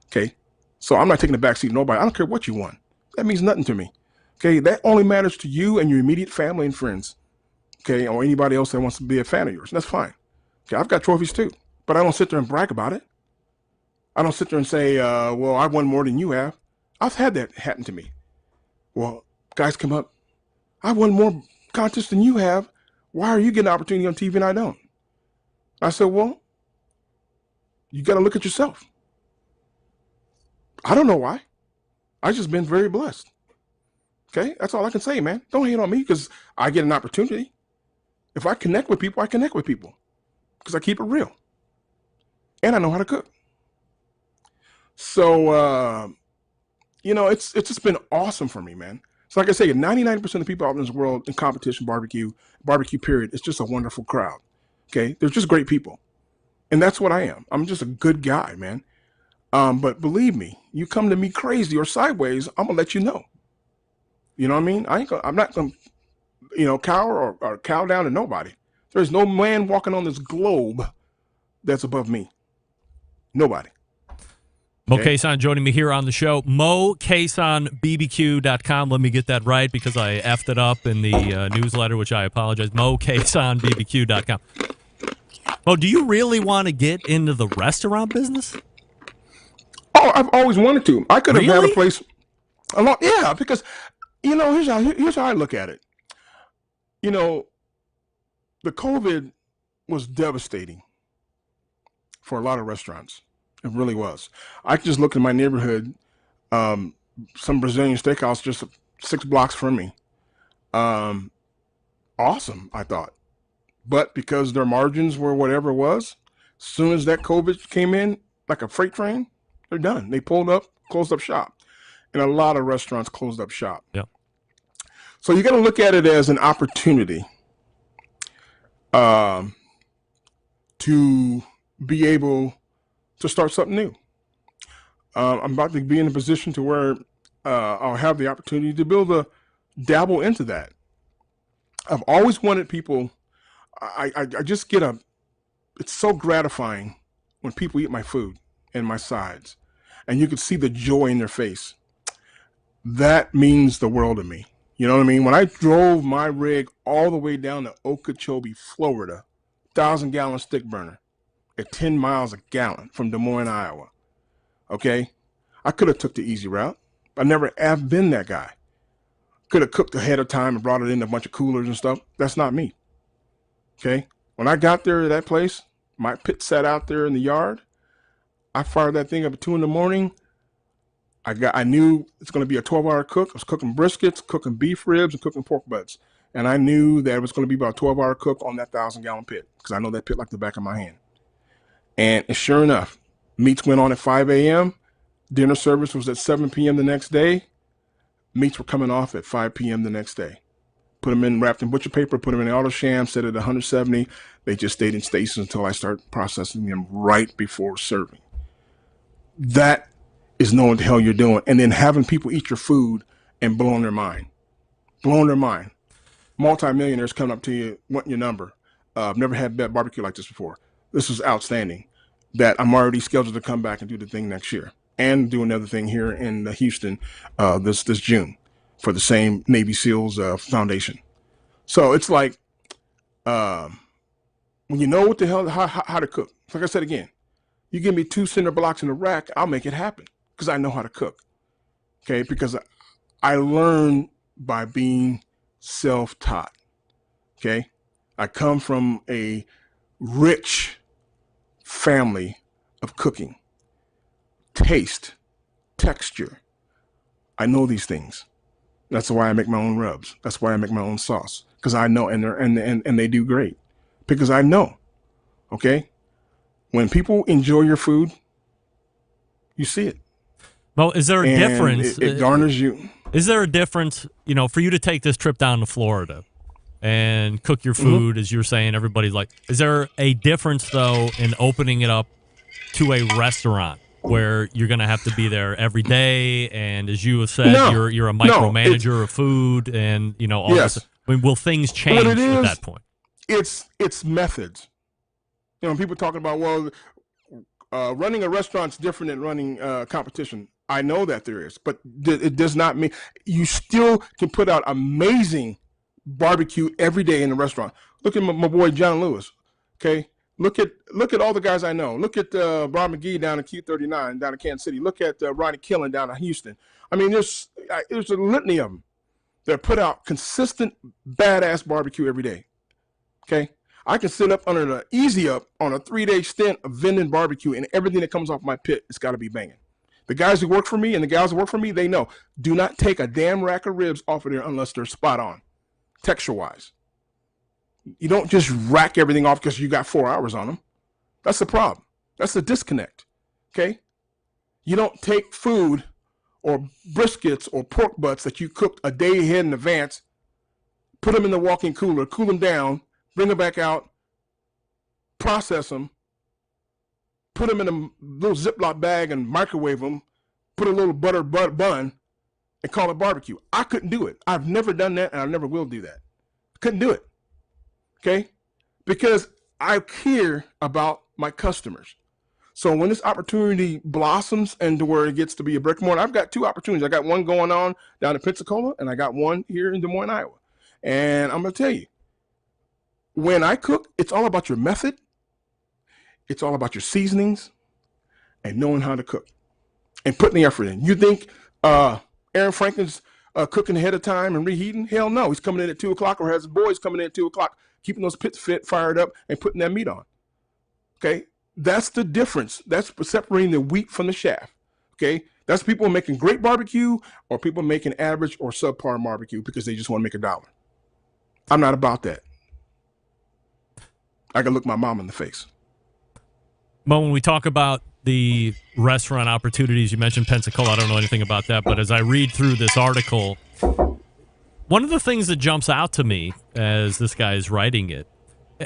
Okay? So I'm not taking a back seat to nobody. I don't care what you want. That means nothing to me. Okay? That only matters to you and your immediate family and friends. Okay? Or anybody else that wants to be a fan of yours. That's fine. Okay? I've got trophies too, but I don't sit there and brag about it. I don't sit there and say, well, I won more than you have. I've had that happen to me. Well, guys come up, I won more contests than you have. Why are you getting an opportunity on TV and I don't? I said, well, you got to look at yourself. I don't know why. I just been very blessed. Okay? That's all I can say, man. Don't hate on me because I get an opportunity. If I connect with people, I connect with people because I keep it real. And I know how to cook. So, it's just been awesome for me, man. So like I say, 99% of the people out in this world in competition, barbecue period, it's just a wonderful crowd. Okay? They're just great people. And that's what I am. I'm just a good guy, man. But believe me, you come to me crazy or sideways, I'm going to let you know. You know what I mean? I'm not going to, cower or cow down to nobody. There's no man walking on this globe that's above me. Nobody. Mo Kason joining me here on the show. MoKasonBBQ.com. Let me get that right because I effed it up in the newsletter, which I apologize. MoKasonBBQ.com. Mo, do you really want to get into the restaurant business? Oh, I've always wanted to. I could have had a place. Yeah, because, here's how I look at it. The COVID was devastating for a lot of restaurants. It really was. I just looked in my neighborhood, some Brazilian steakhouse just 6 blocks from me. Awesome, I thought. But because their margins were whatever it was, as soon as that COVID came in, like a freight train, they're done. They pulled up, closed up shop. And a lot of restaurants closed up shop. Yep. So you got to look at it as an opportunity to be able to start something new. I'm about to be in a position to where I'll have the opportunity to be able to dabble into that. I've always wanted people. I just get it's so gratifying when people eat my food and my sides, and you can see the joy in their face. That means the world to me. You know what I mean? When I drove my rig all the way down to Okeechobee, Florida, 1,000-gallon stick burner at 10 miles a gallon from Des Moines, Iowa. Okay? I could have took the easy route. I never have been that guy. Could have cooked ahead of time and brought it in a bunch of coolers and stuff. That's not me. Okay? When I got there to that place, my pit sat out there in the yard. I fired that thing up at 2 in the morning. I knew it's going to be a 12-hour cook. I was cooking briskets, cooking beef ribs, and cooking pork butts. And I knew that it was going to be about a 12-hour cook on that 1,000-gallon pit because I know that pit like the back of my hand. And sure enough, meats went on at 5 a.m. Dinner service was at 7 p.m. the next day. Meats were coming off at 5 p.m. the next day. Put them in, wrapped in butcher paper, put them in the auto sham, set it at 170. They just stayed in stations until I started processing them right before serving. That is knowing what the hell you're doing. And then having people eat your food and blowing their mind. Blowing their mind. Multi-millionaires coming up to you, wanting your number. I've never had barbecue like this before. This is outstanding. That I'm already scheduled to come back and do the thing next year. And do another thing here in Houston this June for the same Navy SEALs foundation. So it's like when you know what the hell, how to cook. Like I said again, you give me 2 cinder blocks in a rack, I'll make it happen because I know how to cook. Okay, because I learned by being self-taught. Okay, I come from a rich family of cooking. Taste, texture. I know these things. That's why I make my own rubs. That's why I make my own sauce because I know, and they do great because I know. Okay, when people enjoy your food, you see it. Well, is there a difference? It garners you. Is there a difference, for you to take this trip down to Florida and cook your food, as you were saying, everybody's like, is there a difference, though, in opening it up to a restaurant where you're going to have to be there every day? And as you have said, you're a micromanager of food and, all yes. this. I mean, will things change at that point? It's methods. People talking about, running a restaurant's different than running competition. I know that there is, but it does not mean you still can put out amazing barbecue every day in the restaurant. Look at my boy John Lewis. Okay, look at all the guys I know. Look at Bob McGee down in Q39 down in Kansas City. Look at Ronnie Killen down in Houston. I mean, there's a litany of them that put out consistent badass barbecue every day. Okay, I can sit up under the easy up on a 3-day stint of vending barbecue, and everything that comes off my pit, it's got to be banging. The guys who work for me and the gals who work for me, they know. Do not take a damn rack of ribs off of there unless they're spot on, texture-wise. You don't just rack everything off because you got 4 hours on them. That's the problem. That's the disconnect, okay? You don't take food or briskets or pork butts that you cooked a day ahead in advance, put them in the walk-in cooler, cool them down, bring them back out, process them, put them in a little Ziploc bag and microwave them, put a little butter bun, and call it barbecue. I couldn't do it. I've never done that, and I never will do that. Couldn't do it, okay? Because I care about my customers. So when this opportunity blossoms into where it gets to be a brick and mortar, I've got 2 opportunities. I got one going on down in Pensacola, and I got one here in Des Moines, Iowa. And I'm going to tell you, when I cook, it's all about your method. It's all about your seasonings and knowing how to cook and putting the effort in. You think Aaron Franklin's cooking ahead of time and reheating? Hell no. He's coming in at 2 o'clock or has his boys coming in at 2 o'clock, keeping those pits fired up and putting that meat on. Okay? That's the difference. That's separating the wheat from the chaff. Okay? That's people making great barbecue or people making average or subpar barbecue because they just want to make $1. I'm not about that. I can look my mom in the face. But when we talk about the restaurant opportunities, you mentioned Pensacola. I don't know anything about that, but as I read through this article, One of the things that jumps out to me as this guy is writing it,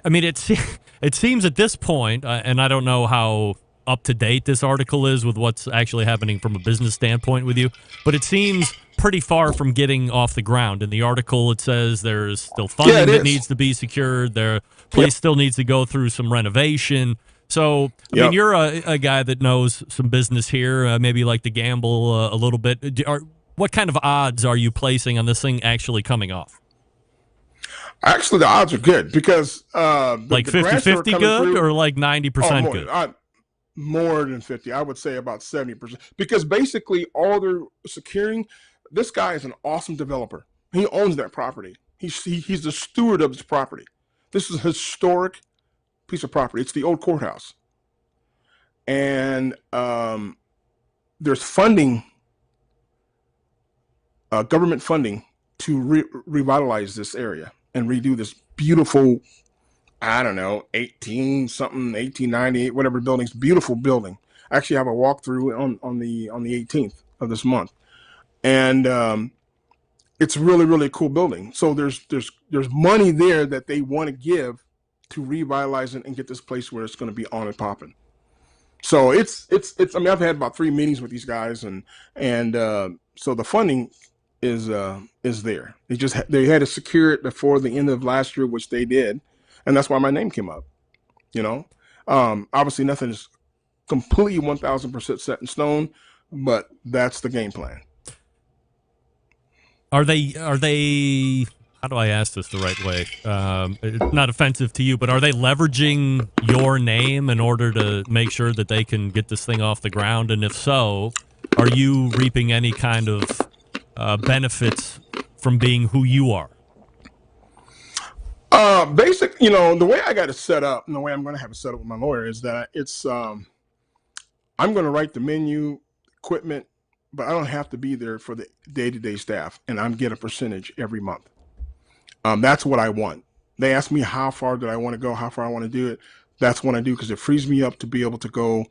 I mean, it seems at this point, and I don't know how up to date this article is with what's actually happening from a business standpoint with you, but it seems pretty far from getting off the ground. In the article, it says there's still funding that needs to be secured. Their place still needs to go through some renovation. So, I mean, you're a guy that knows some business here, maybe like to gamble a little bit. What kind of odds are you placing on this thing actually coming off? Actually, the odds are good because like 50-50 good or like 90% good? More than 50. I would say about 70%. Because basically all they're securing, this guy is an awesome developer. He owns that property. He's the steward of this property. This is a historic piece of property. It's the old courthouse. And there's funding, government funding to revitalize this area and redo this beautiful, I don't know, 1898, whatever buildings, beautiful building. I actually have a walkthrough on the 18th of this month. And it's really, really cool building. So there's money there that they want to give to revitalize it and get this place where it's going to be on and popping. So it's I mean, I've had about 3 meetings with these guys and so the funding is there. They had to secure it before the end of last year, which they did. And that's why my name came up, obviously nothing is completely 1000% set in stone, but that's the game plan. Are they, how do I ask this the right way? It's not offensive to you, but are they leveraging your name in order to make sure that they can get this thing off the ground? And if so, are you reaping any kind of benefits from being who you are? The way I got it set up and the way I'm going to have it set up with my lawyer is that it's, I'm going to write the menu, equipment, but I don't have to be there for the day-to-day staff, and I'm get a percentage every month. That's what I want. They asked me how far did I want to go, how far I want to do it. That's what I do because it frees me up to be able to go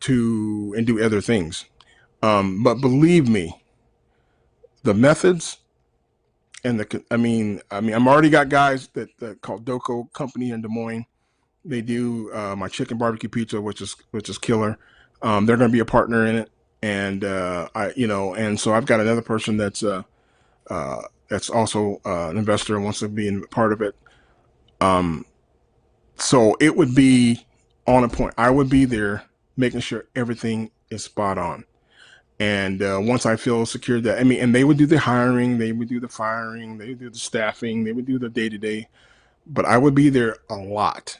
to and do other things. But believe me, the methods and I'm already got guys that called Doco Company in Des Moines. They do my chicken barbecue pizza, which is killer. They're going to be a partner in it, and and so I've got another person that's also an investor and wants to be a part of it. So it would be on a point. I would be there making sure everything is spot on. And once I feel secure that, and they would do the hiring, they would do the firing, they would do the staffing, they would do the day-to-day, but I would be there a lot.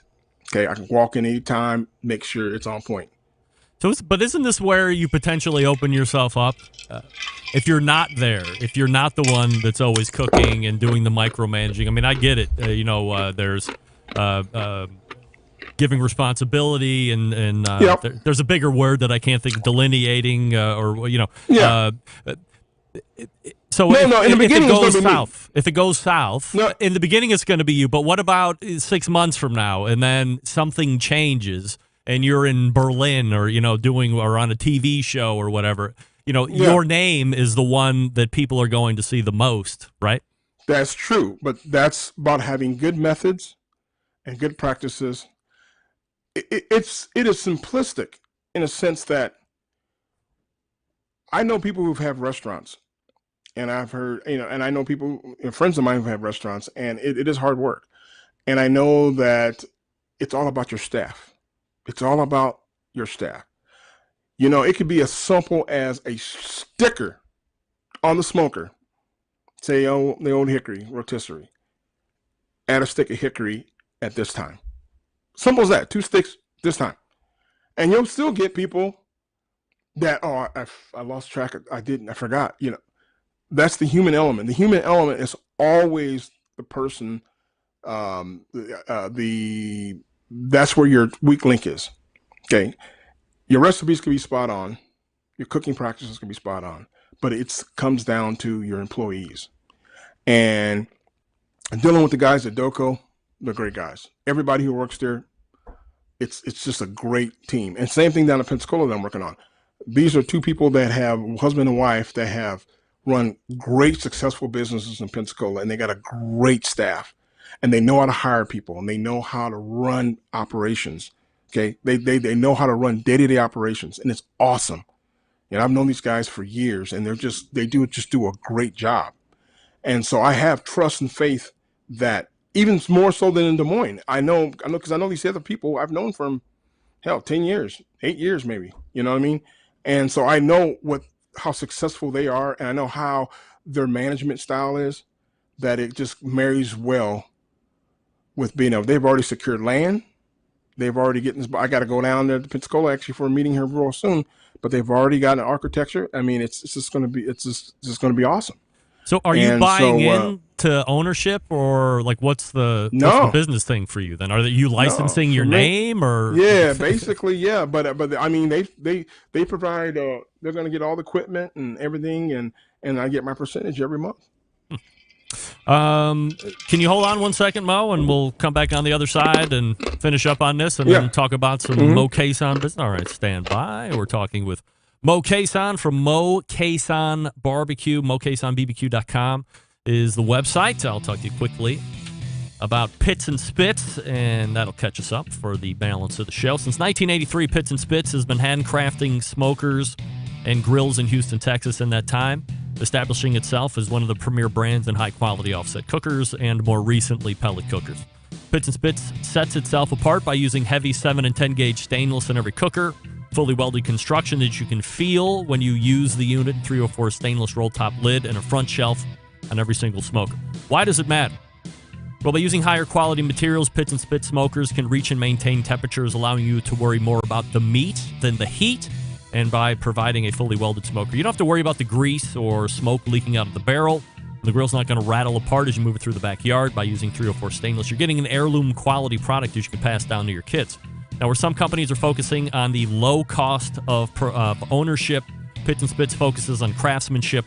Okay, I can walk in anytime, make sure it's on point. So, but isn't this where you potentially open yourself up? If you're not there, if you're not the one that's always cooking and doing the micromanaging, I mean, I get it. There's giving responsibility and there's a bigger word that I can't think of, delineating so if it goes south, in the beginning it's going to be you, but what about 6 months from now and then something changes and you're in Berlin or doing or on a TV show or whatever, your name is the one that people are going to see the most, right? That's true, but that's about having good methods and good practices. It is simplistic in a sense that I know people who have restaurants, and I've heard, and I know people, friends of mine who have restaurants, and it is hard work. And I know that it's all about your staff. It's all about your staff. It could be as simple as a sticker on the smoker, say the old hickory rotisserie. Add a stick of hickory at this time. Simple as that. 2 sticks this time. And you'll still get people that, I lost track of, I forgot. That's the human element. The human element is always the person, that's where your weak link is. Okay. Your recipes can be spot on. Your cooking practices can be spot on, but it comes down to your employees. And dealing with the guys at Doco, they're great guys. Everybody who works there, it's just a great team. And same thing down in Pensacola that I'm working on. These are 2 people that have husband and wife that have run great, successful businesses in Pensacola, and they got a great staff, and they know how to hire people, and they know how to run operations. Okay, they know how to run day-to-day operations, and it's awesome. And I've known these guys for years, and they do a great job. And so I have trust and faith that even more so than in Des Moines. I know because I know these other people I've known from 10 years, 8 years maybe. You know what I mean? And so I know how successful they are, and I know how their management style is, that it just marries well with being able. They've already secured land. They've already I got to go down there to Pensacola actually for a meeting here real soon, but they've already got an architecture. I mean, it's just going to be awesome. So are you buying into ownership, or like what's the business thing for you then? Are you licensing your name, or? Yeah, basically, yeah. But I mean, they provide. They're going to get all the equipment and everything, and I get my percentage every month. Can you hold on 1 second, Mo, and we'll come back on the other side and finish up on this, and then talk about some Mo Cason business. All right, stand by. We're talking with Mo Cason from Mo Cason Barbecue. MoCasonBBQ.com is the website. I'll talk to you quickly about Pits and Spits, and that'll catch us up for the balance of the show. Since 1983, Pits and Spits has been handcrafting smokers and grills in Houston, Texas in that time, establishing itself as one of the premier brands in high-quality offset cookers and, more recently, pellet cookers. Pits and Spits sets itself apart by using heavy 7 and 10 gauge stainless in every cooker, fully welded construction that you can feel when you use the unit, 304 stainless roll-top lid, and a front shelf on every single smoker. Why does it matter? Well, by using higher quality materials, Pits and Spit smokers can reach and maintain temperatures, allowing you to worry more about the meat than the heat. And by providing a fully welded smoker, you don't have to worry about the grease or smoke leaking out of the barrel. The grill's not going to rattle apart as you move it through the backyard. By using 304 stainless, you're getting an heirloom quality product that you can pass down to your kids. Now, where some companies are focusing on the low cost of ownership, Pits and Spits focuses on craftsmanship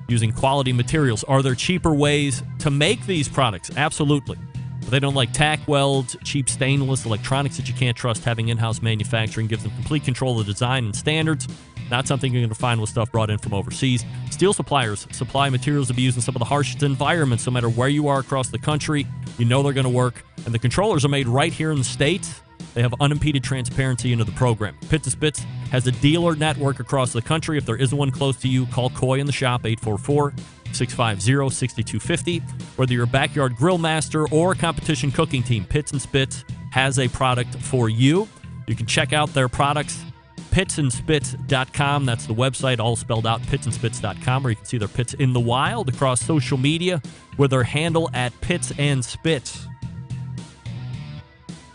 using quality materials. Are there cheaper ways to make these products? Absolutely. But they don't like tack welds, cheap stainless, electronics that you can't trust. Having in-house manufacturing gives them complete control of the design and standards. Not something you're going to find with stuff brought in from overseas. Steel suppliers supply materials to be used in some of the harshest environments, no matter where you are across the country. You know they're going to work. And the controllers are made right here in the States. They have unimpeded transparency into the program. Pits and Spits has a dealer network across the country. If there isn't one close to you, call Coy in the shop, 844-650-6250. Whether you're a backyard grill master or a competition cooking team, Pits and Spits has a product for you. You can check out their products, pitsandspits.com. That's the website, all spelled out, pitsandspits.com, where you can see their pits in the wild across social media with their handle at Pits and Spits.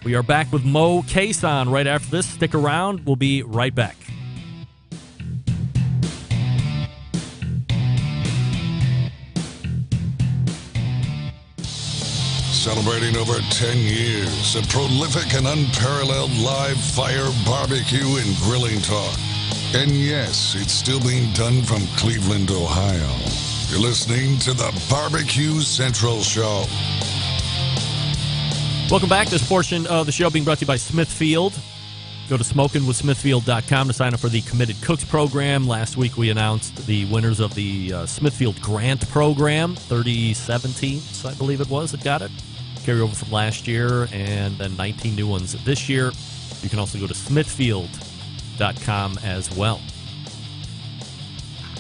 We are back with Mo Cason right after this. Stick around. We'll be right back. Celebrating over 10 years of prolific and unparalleled live fire barbecue and grilling talk. And yes, it's still being done from Cleveland, Ohio. You're listening to the Barbecue Central Show. Welcome back. This portion of the show being brought to you by Smithfield. Go to smokingwithsmithfield.com to sign up for the Committed Cooks program. Last week we announced the winners of the Smithfield Grant program, 3017, I believe it was, that got it. Carry over from last year, and then 19 new ones this year. You can also go to smithfield.com as well.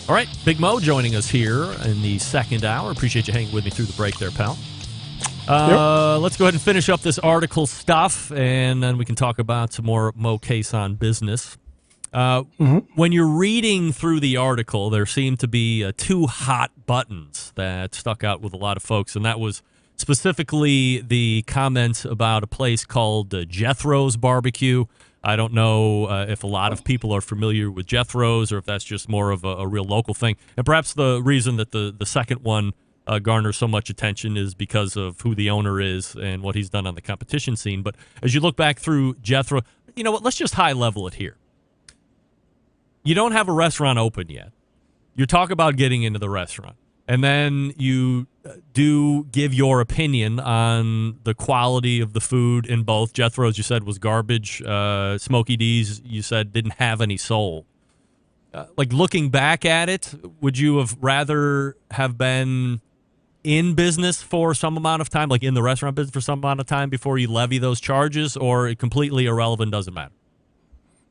All right, Big Mo joining us here in the second hour. Appreciate you hanging with me through the break there, pal. Let's go ahead and finish up this article stuff, and then we can talk about some more Mo Cason business. When you're reading through the article, there seemed to be two hot buttons that stuck out with a lot of folks, and that was specifically the comments about a place called Jethro's Barbecue. I don't know if a lot of people are familiar with Jethro's, or if that's just more of a real local thing. And perhaps the reason that the second one garners so much attention is because of who the owner is and what he's done on the competition scene. But as you look back through Jethro, you know what, let's just high level it here. You don't have a restaurant open yet. You talk about getting into the restaurant, and then you do give your opinion on the quality of the food in both. Jethro's, you said, was garbage. Smokey D's, you said, didn't have any soul. like looking back at it, would you have rather have been in business for some amount of time, like in the restaurant business for some amount of time before you levy those charges, or completely irrelevant, doesn't matter?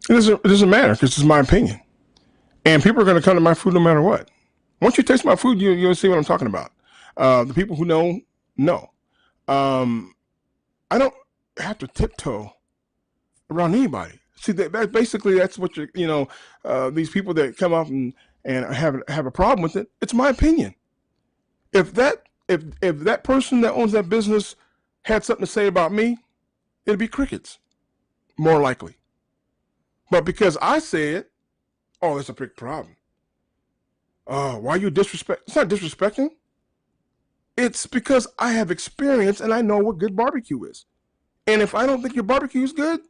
It doesn't matter because it's my opinion. And people are going to come to my food no matter what. Once you taste my food, you'll see what I'm talking about. The people who know. I don't have to tiptoe around anybody. See, that basically that's what these people that come up and have a problem with it. It's my opinion. If that person that owns that business had something to say about me, it'd be crickets, more likely. But because I say it, oh, that's a big problem. Why you disrespect? It's not disrespecting. It's because I have experience and I know what good barbecue is. And if I don't think your barbecue is good,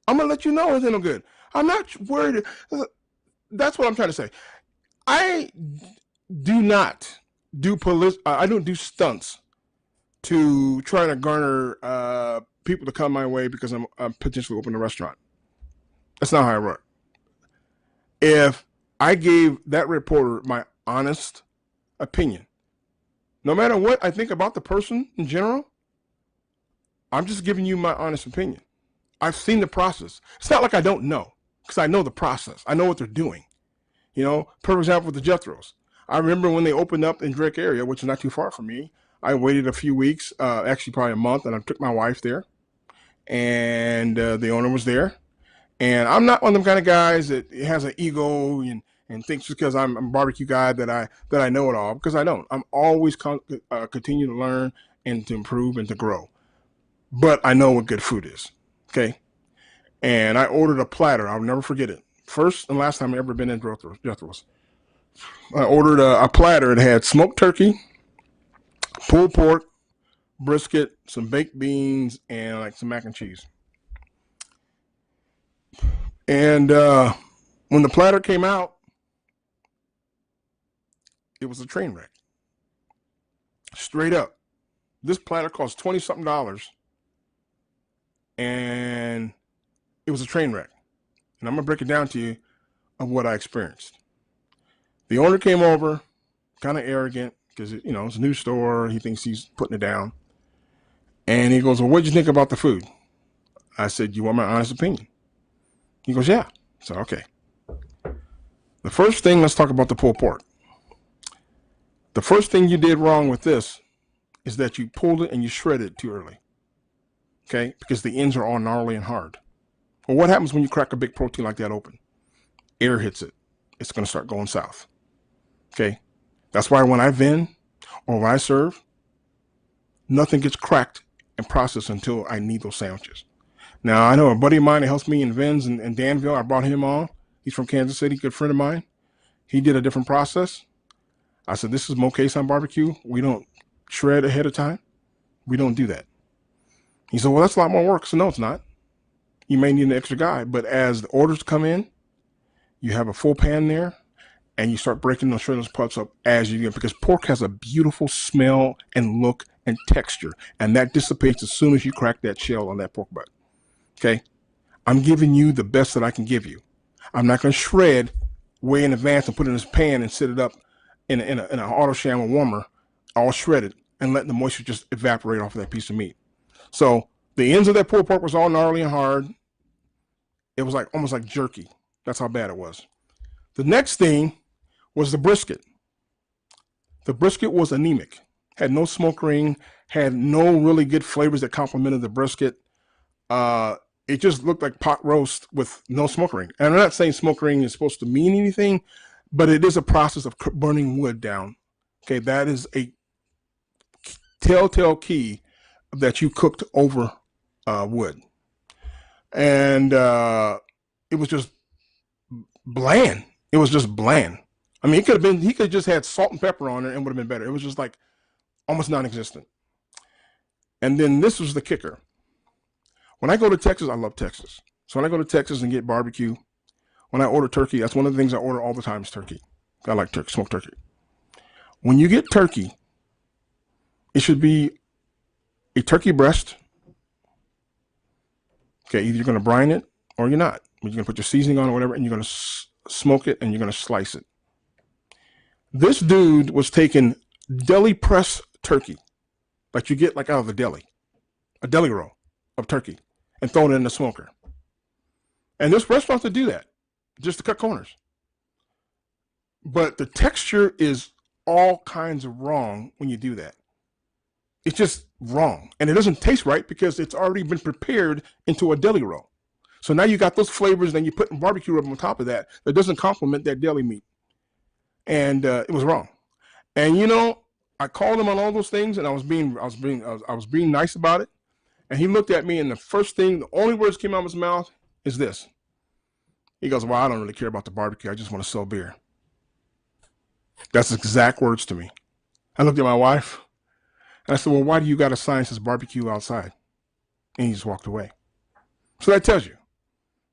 I'm gonna let you know it's no good. I'm not worried. That's what I'm trying to say. I do not do I don't do stunts to try to garner people to come my way because I'm potentially opening a restaurant. That's not how I work. If I gave that reporter my honest opinion, no matter what I think about the person in general, I'm just giving you my honest opinion. I've seen the process. It's not like I don't know, because I know the process. I know what they're doing. For example, with the Jethros. I remember when they opened up in Drake area, which is not too far from me. I waited a few weeks, actually probably a month, and I took my wife there. And the owner was there. And I'm not one of them kind of guys that has an ego and thinks just because I'm a barbecue guy that I know it all, because I don't. I'm always continue to learn and to improve and to grow. But I know what good food is. Okay. And I ordered a platter. I'll never forget it. First and last time I ever been in Jethro's. I ordered a platter. It had smoked turkey, pulled pork, brisket, some baked beans, and like some mac and cheese. And when the platter came out, it was a train wreck. Straight up. This platter cost $20-something. And it was a train wreck. And I'm going to break it down to you of what I experienced. The owner came over, kind of arrogant, because it's a new store. He thinks he's putting it down. And he goes, well, what did you think about the food? I said, you want my honest opinion? He goes, yeah. So, okay. The first thing, let's talk about the pulled pork. The first thing you did wrong with this is that you pulled it and you shredded it too early. Okay? Because the ends are all gnarly and hard. Well, what happens when you crack a big protein like that open? Air hits it. It's going to start going south. Okay? That's why when I vend or when I serve, nothing gets cracked and processed until I need those sandwiches. Now, I know a buddy of mine that helps me in Vins in Danville. I brought him on. He's from Kansas City, good friend of mine. He did a different process. I said, this is Mokesan barbecue. We don't shred ahead of time. We don't do that. He said, well, that's a lot more work. So no, it's not. You may need an extra guy, but as the orders come in, you have a full pan there, and you start breaking those shredded parts up as you get, because pork has a beautiful smell and look and texture, and that dissipates as soon as you crack that shell on that pork butt. Okay? I'm giving you the best that I can give you. I'm not going to shred way in advance and put it in this pan and set it up in an auto sham warmer, all shredded, and let the moisture just evaporate off of that piece of meat. So the ends of that pulled pork was all gnarly and hard. It was like almost like jerky. That's how bad it was. The next thing was the brisket. The brisket was anemic. Had no smoke ring, had no really good flavors that complemented the brisket. It just looked like pot roast with no smoke ring. And I'm not saying smoke ring is supposed to mean anything, but it is a process of burning wood down. Okay, that is a telltale key that you cooked over wood. And it was just bland. It was just bland. I mean, he could have just had salt and pepper on it and would have been better. It was just like almost non-existent. And then this was the kicker. When I go to Texas, I love Texas. So when I go to Texas and get barbecue, when I order turkey, that's one of the things I order all the time is turkey. I like turkey, smoked turkey. When you get turkey, it should be a turkey breast. Okay, either you're going to brine it or you're not. You're going to put your seasoning on or whatever, and you're going to smoke it, and you're going to slice it. This dude was taking deli press turkey, like you get like out of a deli roll of turkey, and throwing it in the smoker. And there's restaurants that do that, just to cut corners. But the texture is all kinds of wrong when you do that. It's just wrong. And it doesn't taste right because it's already been prepared into a deli roll. So now you got those flavors, and then you put barbecue rub on top of that doesn't complement that deli meat. And it was wrong. And you know, I called him on all those things, and I was being nice about it. And he looked at me, and the only words came out of his mouth is this. He goes, "Well, I don't really care about the barbecue. I just want to sell beer." That's exact words to me. I looked at my wife, and I said, "Well, why do you got a sign that says barbecue outside?" And he just walked away. So that tells you.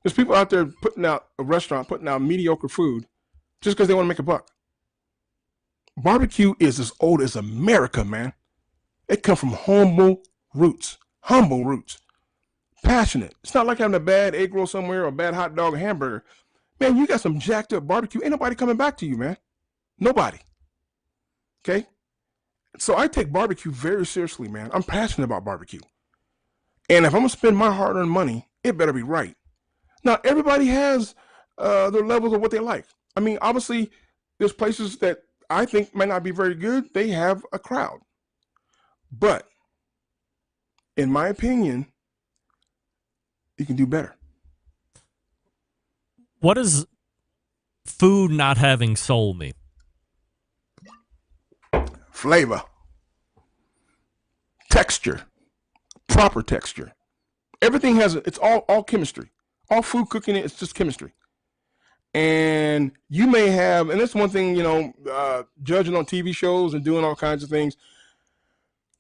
There's people out there putting out mediocre food just because they want to make a buck. Barbecue is as old as America, man. It comes from humble roots. Passionate. It's not like having a bad egg roll somewhere or a bad hot dog or hamburger. Man, you got some jacked up barbecue. Ain't nobody coming back to you, man. Nobody. Okay? So I take barbecue very seriously, man. I'm passionate about barbecue. And if I'm going to spend my hard-earned money, it better be right. Now, everybody has their levels of what they like. I mean, obviously, there's places that I think might not be very good. They have a crowd. But, in my opinion, you can do better. What does food not having soul mean? Flavor. Texture. Proper texture. Everything it's all chemistry. All food cooking, it's just chemistry. And you may have, and that's one thing, judging on TV shows and doing all kinds of things.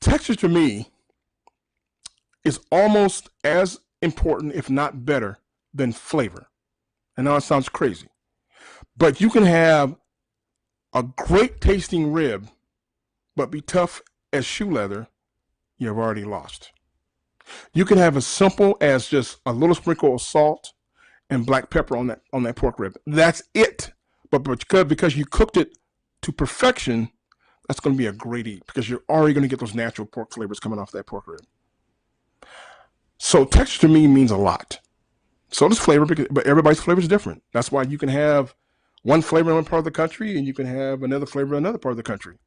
Texture to me is almost as important, if not better, than flavor. I know it sounds crazy, but you can have a great tasting rib, but be tough as shoe leather, you've already lost. You can have as simple as just a little sprinkle of salt and black pepper on that pork rib. That's it. But because you cooked it to perfection, that's going to be a great eat because you're already going to get those natural pork flavors coming off that pork rib. So texture to me means a lot. So does flavor, but everybody's flavor is different. That's why you can have one flavor in one part of the country and you can have another flavor in another part of the country.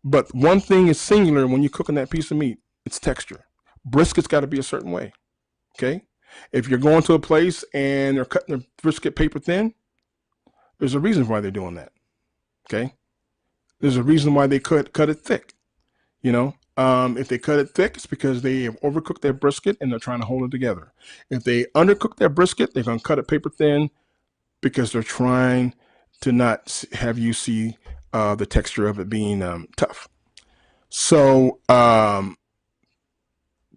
But one thing is singular when you're cooking that piece of meat, it's texture. Brisket's got to be a certain way, okay? If you're going to a place and they're cutting their brisket paper thin, there's a reason why they're doing that, okay? There's a reason why they cut it thick, If they cut it thick, it's because they have overcooked their brisket and they're trying to hold it together. If they undercook their brisket, they're going to cut it paper thin because they're trying to not have you see the texture of it being tough. So,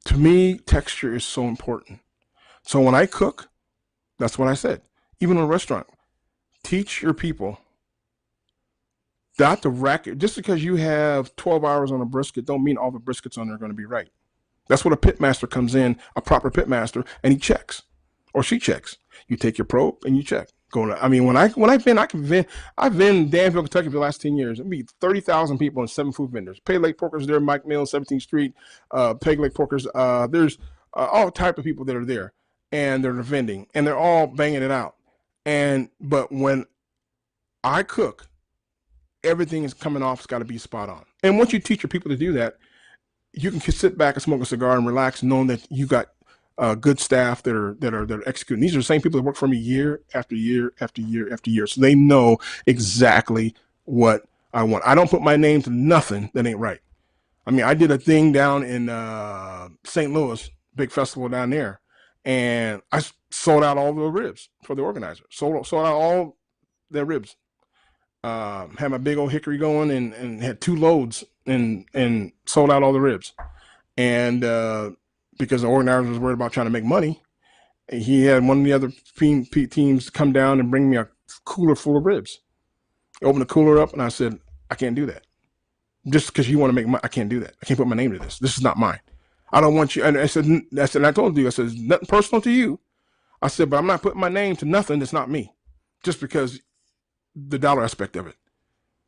to me, texture is so important. So when I cook, that's what I said. Even in a restaurant, teach your people not to rack it. Just because you have 12 hours on a brisket don't mean all the briskets on there are going to be right. That's what a pit master comes in, a proper pit master, and he checks or she checks. You take your probe and you check. I've been in Danville, Kentucky for the last 10 years. It'd be 30,000 people and 7 food vendors. Peg Leg Porkers there, Mike Mills, 17th Street, Peg Leg Porkers. There's all type of people that are there, and they're vending, and they're all banging it out. But when I cook, everything is coming off. It's got to be spot on. And once you teach your people to do that, you can sit back and smoke a cigar and relax, knowing that you got good staff that are executing. These are the same people that work for me year after year after year after year. So they know exactly what I want. I don't put my name to nothing that ain't right. I mean, I did a thing down in St. Louis, big festival down there, and I sold out all the ribs for the organizer. Sold out all their ribs. Had my big old hickory going and had 2 loads and sold out all the ribs. And because the organizer was worried about trying to make money, he had one of the other teams come down and bring me a cooler full of ribs. I opened the cooler up and I said, I can't do that. Just because you want to make money, I can't do that. I can't put my name to this. This is not mine. I don't want you. And I said, I told you, I said, nothing personal to you. I said, but I'm not putting my name to nothing that's not me. Just because the dollar aspect of it.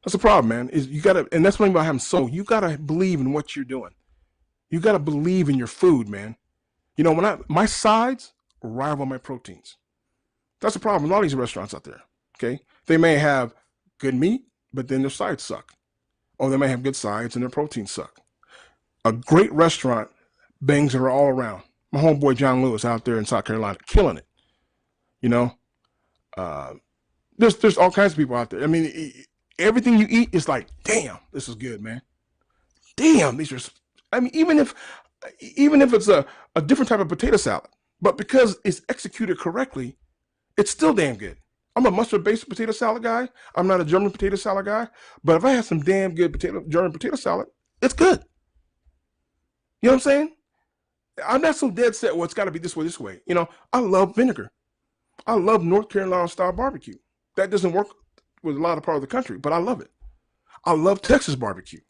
That's the problem, man. Is you gotta, and that's what I'm about having soul. You gotta believe in what you're doing. You gotta believe in your food, man. You know, my sides rival my proteins. That's the problem with all these restaurants out there. Okay, they may have good meat, but then their sides suck, or they may have good sides and their proteins suck. A great restaurant bangs it all around. My homeboy John Lewis out there in South Carolina, killing it. You know, there's all kinds of people out there. I mean, everything you eat is like, damn, this is good, man. Damn, these are. I mean, even if it's a different type of potato salad, but because it's executed correctly, it's still damn good. I'm a mustard-based potato salad guy. I'm not a German potato salad guy. But if I have some damn good German potato salad, it's good. You know what I'm saying? I'm not so dead set, well, it's got to be this way. You know, I love vinegar. I love North Carolina-style barbecue. That doesn't work with a lot of part of the country, but I love it. I love Texas barbecue.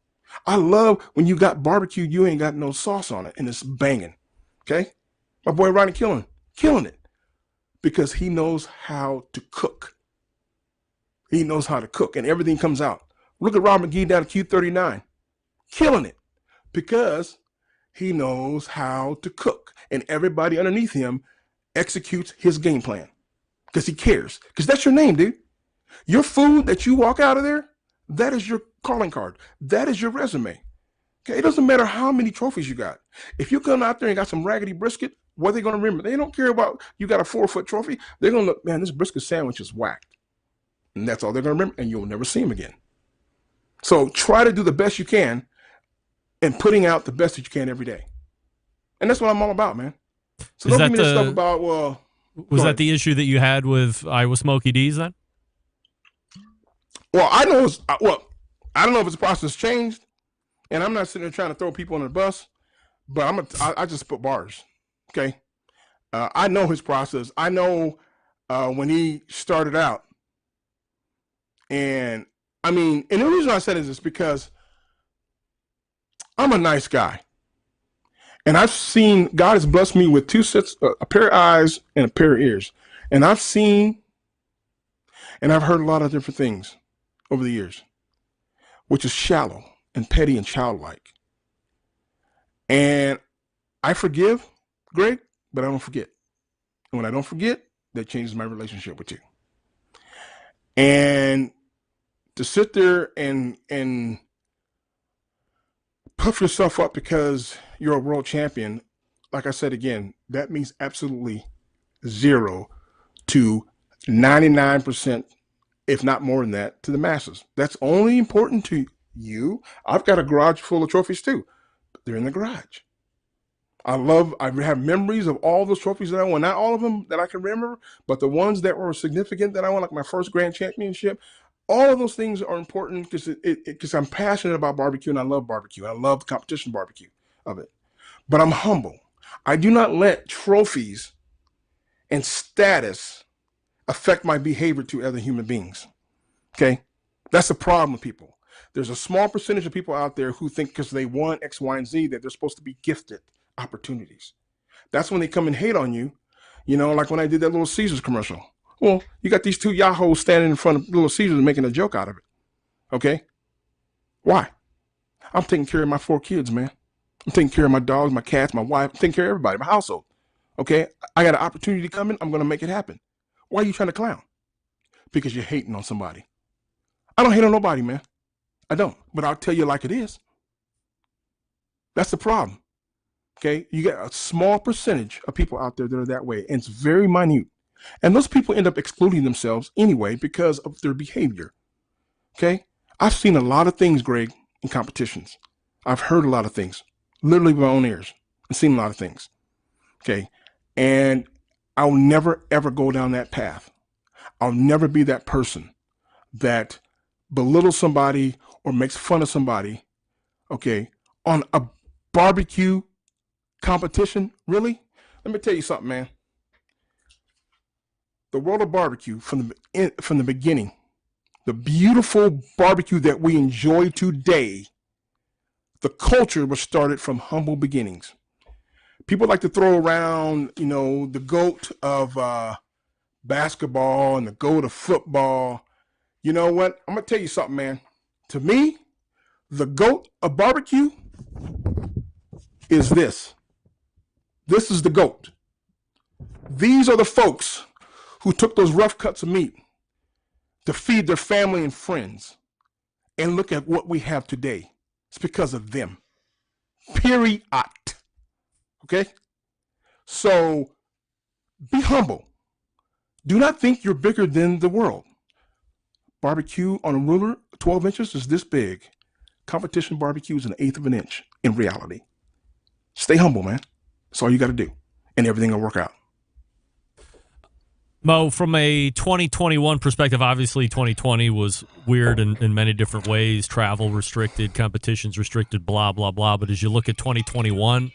I love when you got barbecue, you ain't got no sauce on it, and it's banging. Okay? My boy Ronnie killing it. Because he knows how to cook. He knows how to cook, and everything comes out. Look at Rob McGee down at Q39. Killing it. Because he knows how to cook. And everybody underneath him executes his game plan. Because he cares. Because that's your name, dude. Your food that you walk out of there, that is your calling card. That is your resume. Okay, it doesn't matter how many trophies you got. If you come out there and got some raggedy brisket, what are they going to remember? They don't care about you got a 4-foot trophy. They're going to look, man, this brisket sandwich is whacked. And that's all they're going to remember, and you'll never see them again. So try to do the best you can and putting out the best that you can every day. And that's what I'm all about, man. So don't give me this stuff about, well... Was that the issue that you had with Iowa Smoky D's then? Well, I know I don't know if it's process changed, and I'm not sitting there trying to throw people on the bus, but I just put bars. Okay, I know his process. I know when he started out, and I mean, and the reason I said it is because I'm a nice guy, and I've seen God has blessed me with two sets, a pair of eyes and a pair of ears, and I've seen, and I've heard a lot of different things over the years, which is shallow and petty and childlike, and I forgive, Greg, but I don't forget. And when I don't forget, that changes my relationship with you. And to sit there and puff yourself up because you're a world champion, like I said again, that means absolutely 0 to 99%, if not more than that, to the masses. That's only important to you. I've got a garage full of trophies too, but they're in the garage. I have memories of all those trophies that I won. Not all of them that I can remember, but the ones that were significant that I won, like my first grand championship. All of those things are important because I'm passionate about barbecue and I love barbecue. I love the competition barbecue of it. But I'm humble. I do not let trophies and status affect my behavior to other human beings. Okay? That's the problem with people. There's a small percentage of people out there who think because they won X, Y, and Z that they're supposed to be gifted opportunities. That's when they come and hate on you. You know, like when I did that Little Caesars commercial. Well, you got these two yahoos standing in front of Little Caesars and making a joke out of it. Okay? Why? I'm taking care of my 4 kids, man. I'm taking care of my dogs, my cats, my wife. I'm taking care of everybody, my household. Okay? I got an opportunity to come in. I'm going to make it happen. Why are you trying to clown? Because you're hating on somebody. I don't hate on nobody, man. I don't. But I'll tell you like it is. That's the problem. Okay? You got a small percentage of people out there that are that way, and it's very minute. And those people end up excluding themselves anyway because of their behavior. Okay? I've seen a lot of things, Greg, in competitions. I've heard a lot of things, literally with my own ears. I've seen a lot of things. Okay? And I'll never, ever go down that path. I'll never be that person that belittles somebody or makes fun of somebody, okay, on a barbecue competition. Really? Let me tell you something, man. The world of barbecue from the beginning, the beautiful barbecue that we enjoy today, the culture was started from humble beginnings. People like to throw around, you know, the GOAT of basketball and the GOAT of football. You know what? I'm going to tell you something, man. To me, the GOAT of barbecue is this. This is the GOAT. These are the folks who took those rough cuts of meat to feed their family and friends. And look at what we have today. It's because of them. Period. Okay? So be humble. Do not think you're bigger than the world. Barbecue on a ruler, 12 inches, is this big. Competition barbecue is an eighth of an inch in reality. Stay humble, man. That's all you got to do. And everything will work out. Mo, from a 2021 perspective, obviously 2020 was weird in many different ways. Travel restricted, competitions restricted, blah, blah, blah. But as you look at 2021,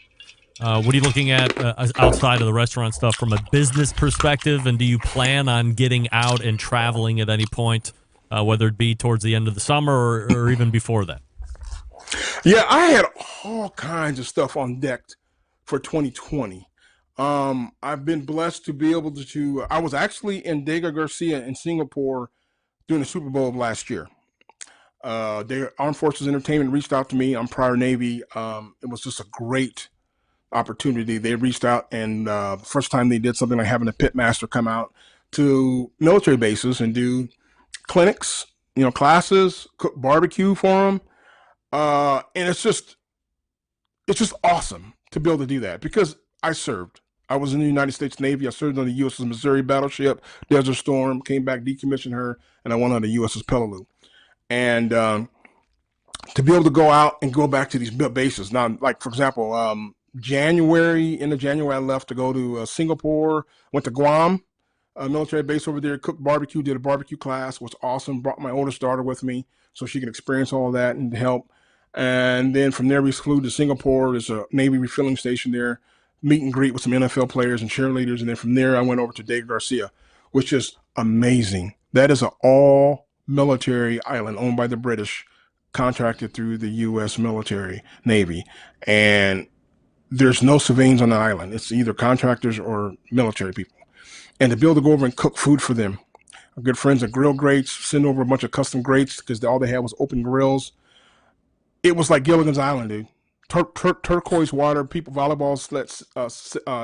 what are you looking at outside of the restaurant stuff from a business perspective? And do you plan on getting out and traveling at any point, whether it be towards the end of the summer or even before that? Yeah, I had all kinds of stuff on deck for 2020. I've been blessed to be able to I was actually in Dega Garcia in Singapore during the Super Bowl of last year. The Armed Forces Entertainment reached out to me. I'm prior Navy. It was just a great opportunity. They reached out, and the first time they did something like having a pitmaster come out to military bases and do clinics, classes, cook barbecue for them. And it's just awesome to be able to do that because I served. I was in the United States Navy. I served on the USS Missouri battleship, Desert Storm, came back, decommissioned her, and I went on the USS Peleliu. And to be able to go out and go back to these bases. Now, like, for example, end of January, I left to go to Singapore, went to Guam, a military base over there, cooked barbecue, did a barbecue class, was awesome. Brought my oldest daughter with me so she could experience all of that and help. And then from there, we flew to Singapore. There's a Navy refilling station there, meet and greet with some NFL players and cheerleaders. And then from there, I went over to Dega Garcia, which is amazing. That is an all-military island owned by the British, contracted through the U.S. military Navy. And there's no civilians on the island. It's either contractors or military people. And to be able to go over and cook food for them. Our good friends at Grill Grates, send over a bunch of custom grates because all they had was open grills. It was like Gilligan's Island, dude. Turquoise water, people, volleyball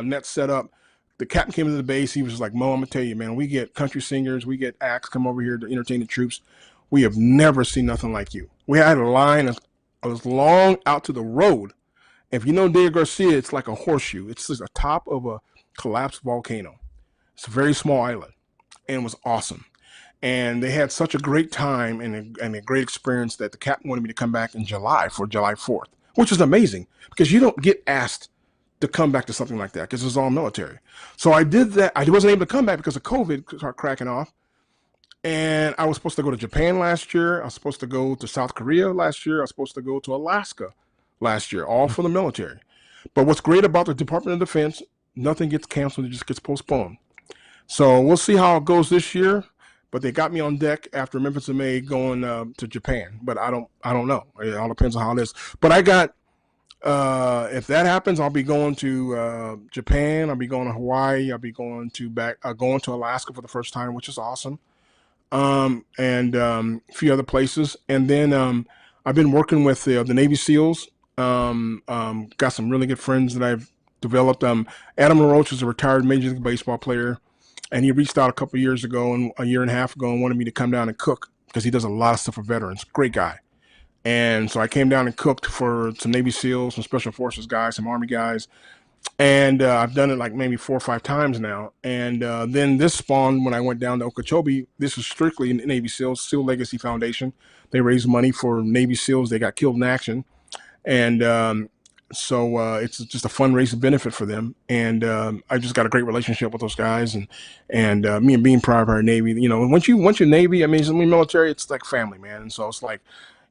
nets set up. The captain came into the base. He was just like, Mo, I'm going to tell you, man, we get country singers. We get acts come over here to entertain the troops. We have never seen nothing like you. We had a line as long out to the road. If you know Dega Garcia, it's like a horseshoe. It's just the top of a collapsed volcano. It's a very small island, and it was awesome. And they had such a great time and a great experience that the captain wanted me to come back in July for July 4th, which is amazing because you don't get asked to come back to something like that because it's all military. So I did that. I wasn't able to come back because of COVID started cracking off. And I was supposed to go to Japan last year. I was supposed to go to South Korea last year. I was supposed to go to Alaska last year, all for the military. But what's great about the Department of Defense, nothing gets canceled. It just gets postponed. So we'll see how it goes this year. But they got me on deck after Memphis and May going to Japan. But I don't know. It all depends on how it is. But I got, if that happens, I'll be going to Japan. I'll be going to Hawaii. I'll be going to Alaska for the first time, which is awesome. And a few other places. And then I've been working with the Navy SEALs. Got some really good friends that I've developed. Adam LaRoche is a retired Major League Baseball player. And he reached out a year and a half ago and wanted me to come down and cook because he does a lot of stuff for veterans. Great guy. And so I came down and cooked for some Navy SEALs, some Special Forces guys, some Army guys. And I've done it like maybe 4 or 5 times now. And then this spawned when I went down to Okeechobee. This is strictly Navy SEALs, SEAL Legacy Foundation. They raise money for Navy SEALs. They got killed in action. And so it's just a fundraising benefit for them. And I just got a great relationship with those guys. And me and being prior Navy, once you're Navy, I mean, military, it's like family, man. And so it's like,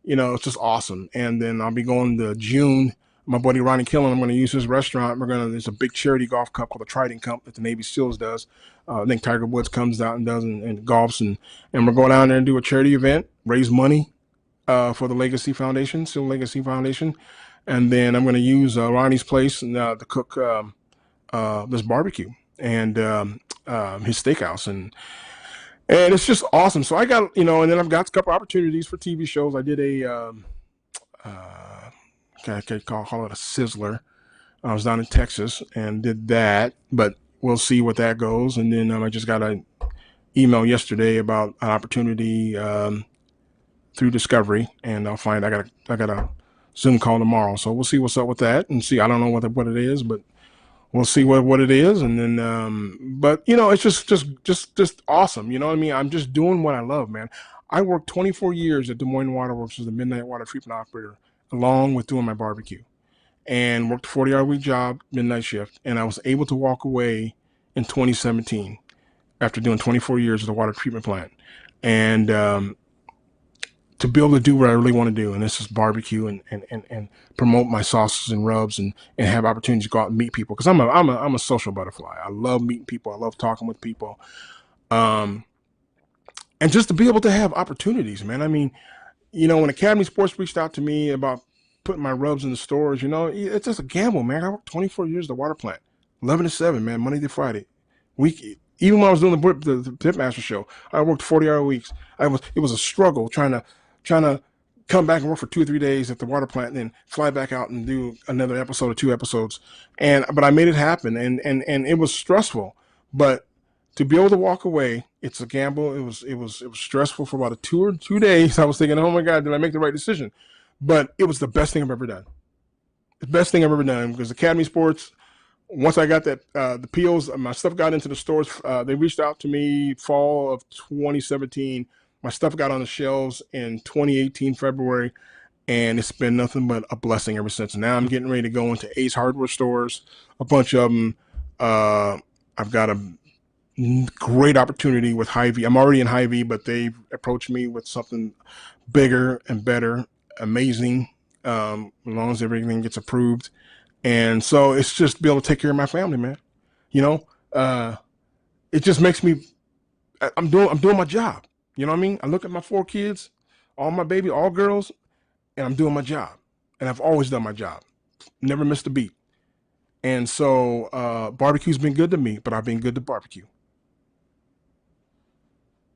it's just awesome. And then I'll be going to June. My buddy Ronnie Killen, I'm going to use his restaurant. There's a big charity golf cup called the Trident Cup that the Navy SEALs does. I think Tiger Woods comes out and does and golfs. And we're going down there and do a charity event, raise money for the Legacy Foundation, SEAL Legacy Foundation. And then I'm going to use Ronnie's place to cook this barbecue and his steakhouse. And And it's just awesome. So I got, and then I've got a couple opportunities for TV shows. I did a, I call it a sizzler. I was down in Texas and did that, but we'll see what that goes. And then I just got an email yesterday about an opportunity through Discovery, and I'll find I got a Zoom call tomorrow. So we'll see what's up with that and see. I don't know what it is, but we'll see what it is. And then, but it's just awesome. You know what I mean? I'm just doing what I love, man. I worked 24 years at Des Moines Waterworks as a midnight water treatment operator, along with doing my barbecue, and worked a 40-hour-week job, midnight shift. And I was able to walk away in 2017 after doing 24 years at the water treatment plant. And to be able to do what I really want to do, and this is barbecue and promote my sauces and rubs and have opportunities to go out and meet people, because I'm a social butterfly. I love meeting people. I love talking with people, and just to be able to have opportunities, man. I mean, when Academy Sports reached out to me about putting my rubs in the stores, it's just a gamble, man. I worked 24 years at the water plant, 11 to 7, man, Monday to Friday, week. Even when I was doing the Pitmaster show, I worked 40-hour weeks. It was a struggle trying to come back and work for 2 or 3 days at the water plant and then fly back out and do another episode or 2 episodes. But I made it happen, and it was stressful. But to be able to walk away, it's a gamble. It was stressful for about 2 days. I was thinking, oh my God, did I make the right decision? But it was the best thing I've ever done. The best thing I've ever done, because Academy Sports, once I got that, the POs, my stuff got into the stores. They reached out to me fall of 2017. My stuff got on the shelves in 2018, February, and it's been nothing but a blessing ever since. Now I'm getting ready to go into Ace Hardware stores, a bunch of them. I've got a great opportunity with Hy-Vee. I'm already in Hy-Vee, but they've approached me with something bigger and better, amazing, as long as everything gets approved. And so it's just be able to take care of my family, man. It just makes me, I'm doing my job. You know what I mean? I look at my 4 kids, all my baby, all girls, and I'm doing my job. And I've always done my job. Never missed a beat. And so barbecue's been good to me, but I've been good to barbecue.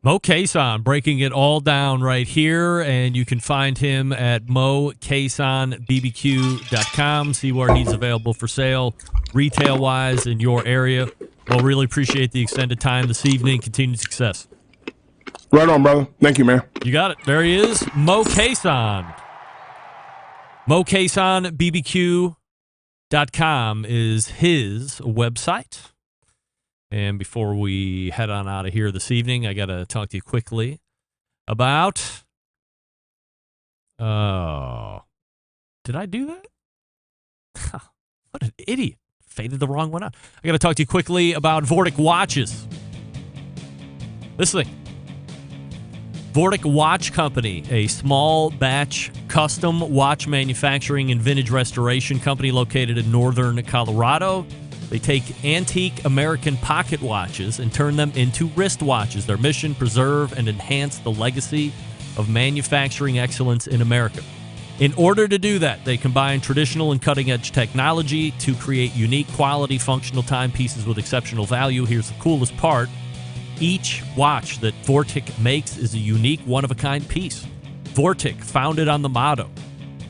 Mo Cason breaking it all down right here, and you can find him at mocasonbbq.com. See where he's available for sale, retail-wise, in your area. Well, really appreciate the extended time this evening. Continued success. Right on, brother. Thank you, man. You got it. There he is, Mo Cason. mocasonbbq.com is his website. And before we head on out of here this evening, I got to talk to you quickly about... Oh. Did I do that? What an idiot. Faded the wrong one out. I got to talk to you quickly about Vortic watches. This thing. Vortic Watch Company, a small batch custom watch manufacturing and vintage restoration company located in northern Colorado. They take antique American pocket watches and turn them into wristwatches. Their mission, preserve and enhance the legacy of manufacturing excellence in America. In order to do that, they combine traditional and cutting-edge technology to create unique quality, functional timepieces with exceptional value. Here's the coolest part. Each watch that Vortic makes is a unique, one-of-a-kind piece. Vortic, founded on the motto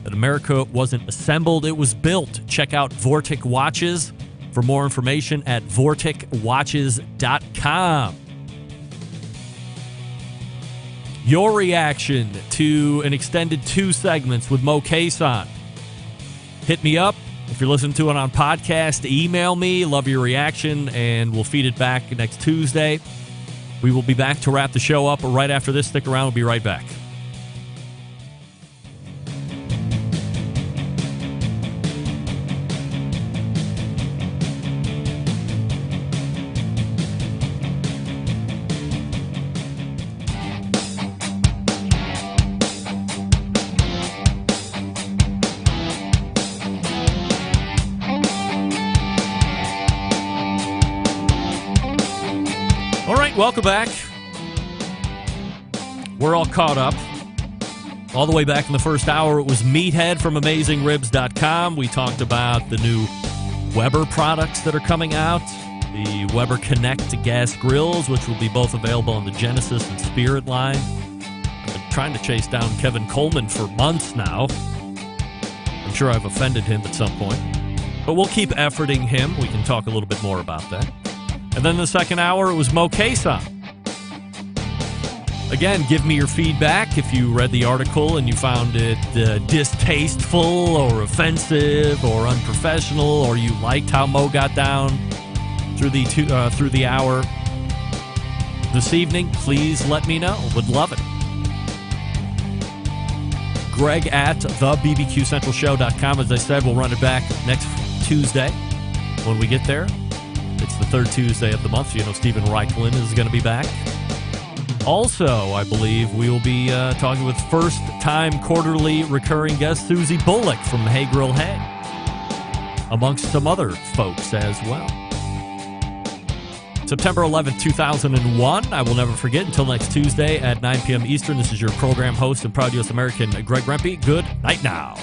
that America wasn't assembled, it was built. Check out Vortic Watches for more information at vorticwatches.com. Your reaction to an extended 2 segments with Mo Cason. Hit me up. If you're listening to it on podcast, email me. Love your reaction, and we'll feed it back next Tuesday. We will be back to wrap the show up right after this. Stick around. We'll be right back. Welcome back. We're all caught up. All the way back in the first hour, it was Meathead from AmazingRibs.com. We talked about the new Weber products that are coming out. the Weber Connect gas grills, which will be both available on the Genesis and Spirit line. I've been trying to chase down Kevin Coleman for months now. I'm sure I've offended him at some point. But we'll keep efforting him. We can talk a little bit more about that. And then the second hour, it was Mo Kason. Again, give me your feedback if you read the article and you found it distasteful or offensive or unprofessional, or you liked how Mo got down through the hour this evening. Please let me know. Would love it. Greg at thebbqcentralshow.com. As I said, we'll run it back next Tuesday when we get there. It's the third Tuesday of the month, so you know Stephen Reichlin is going to be back. Also, I believe we will be talking with first-time quarterly recurring guest Susie Bullock from Hey Grill Hey, amongst some other folks as well. September 11th, 2001. I will never forget. Until next Tuesday at 9 p.m. Eastern, this is your program host and proud U.S. American, Greg Rempe. Good night now.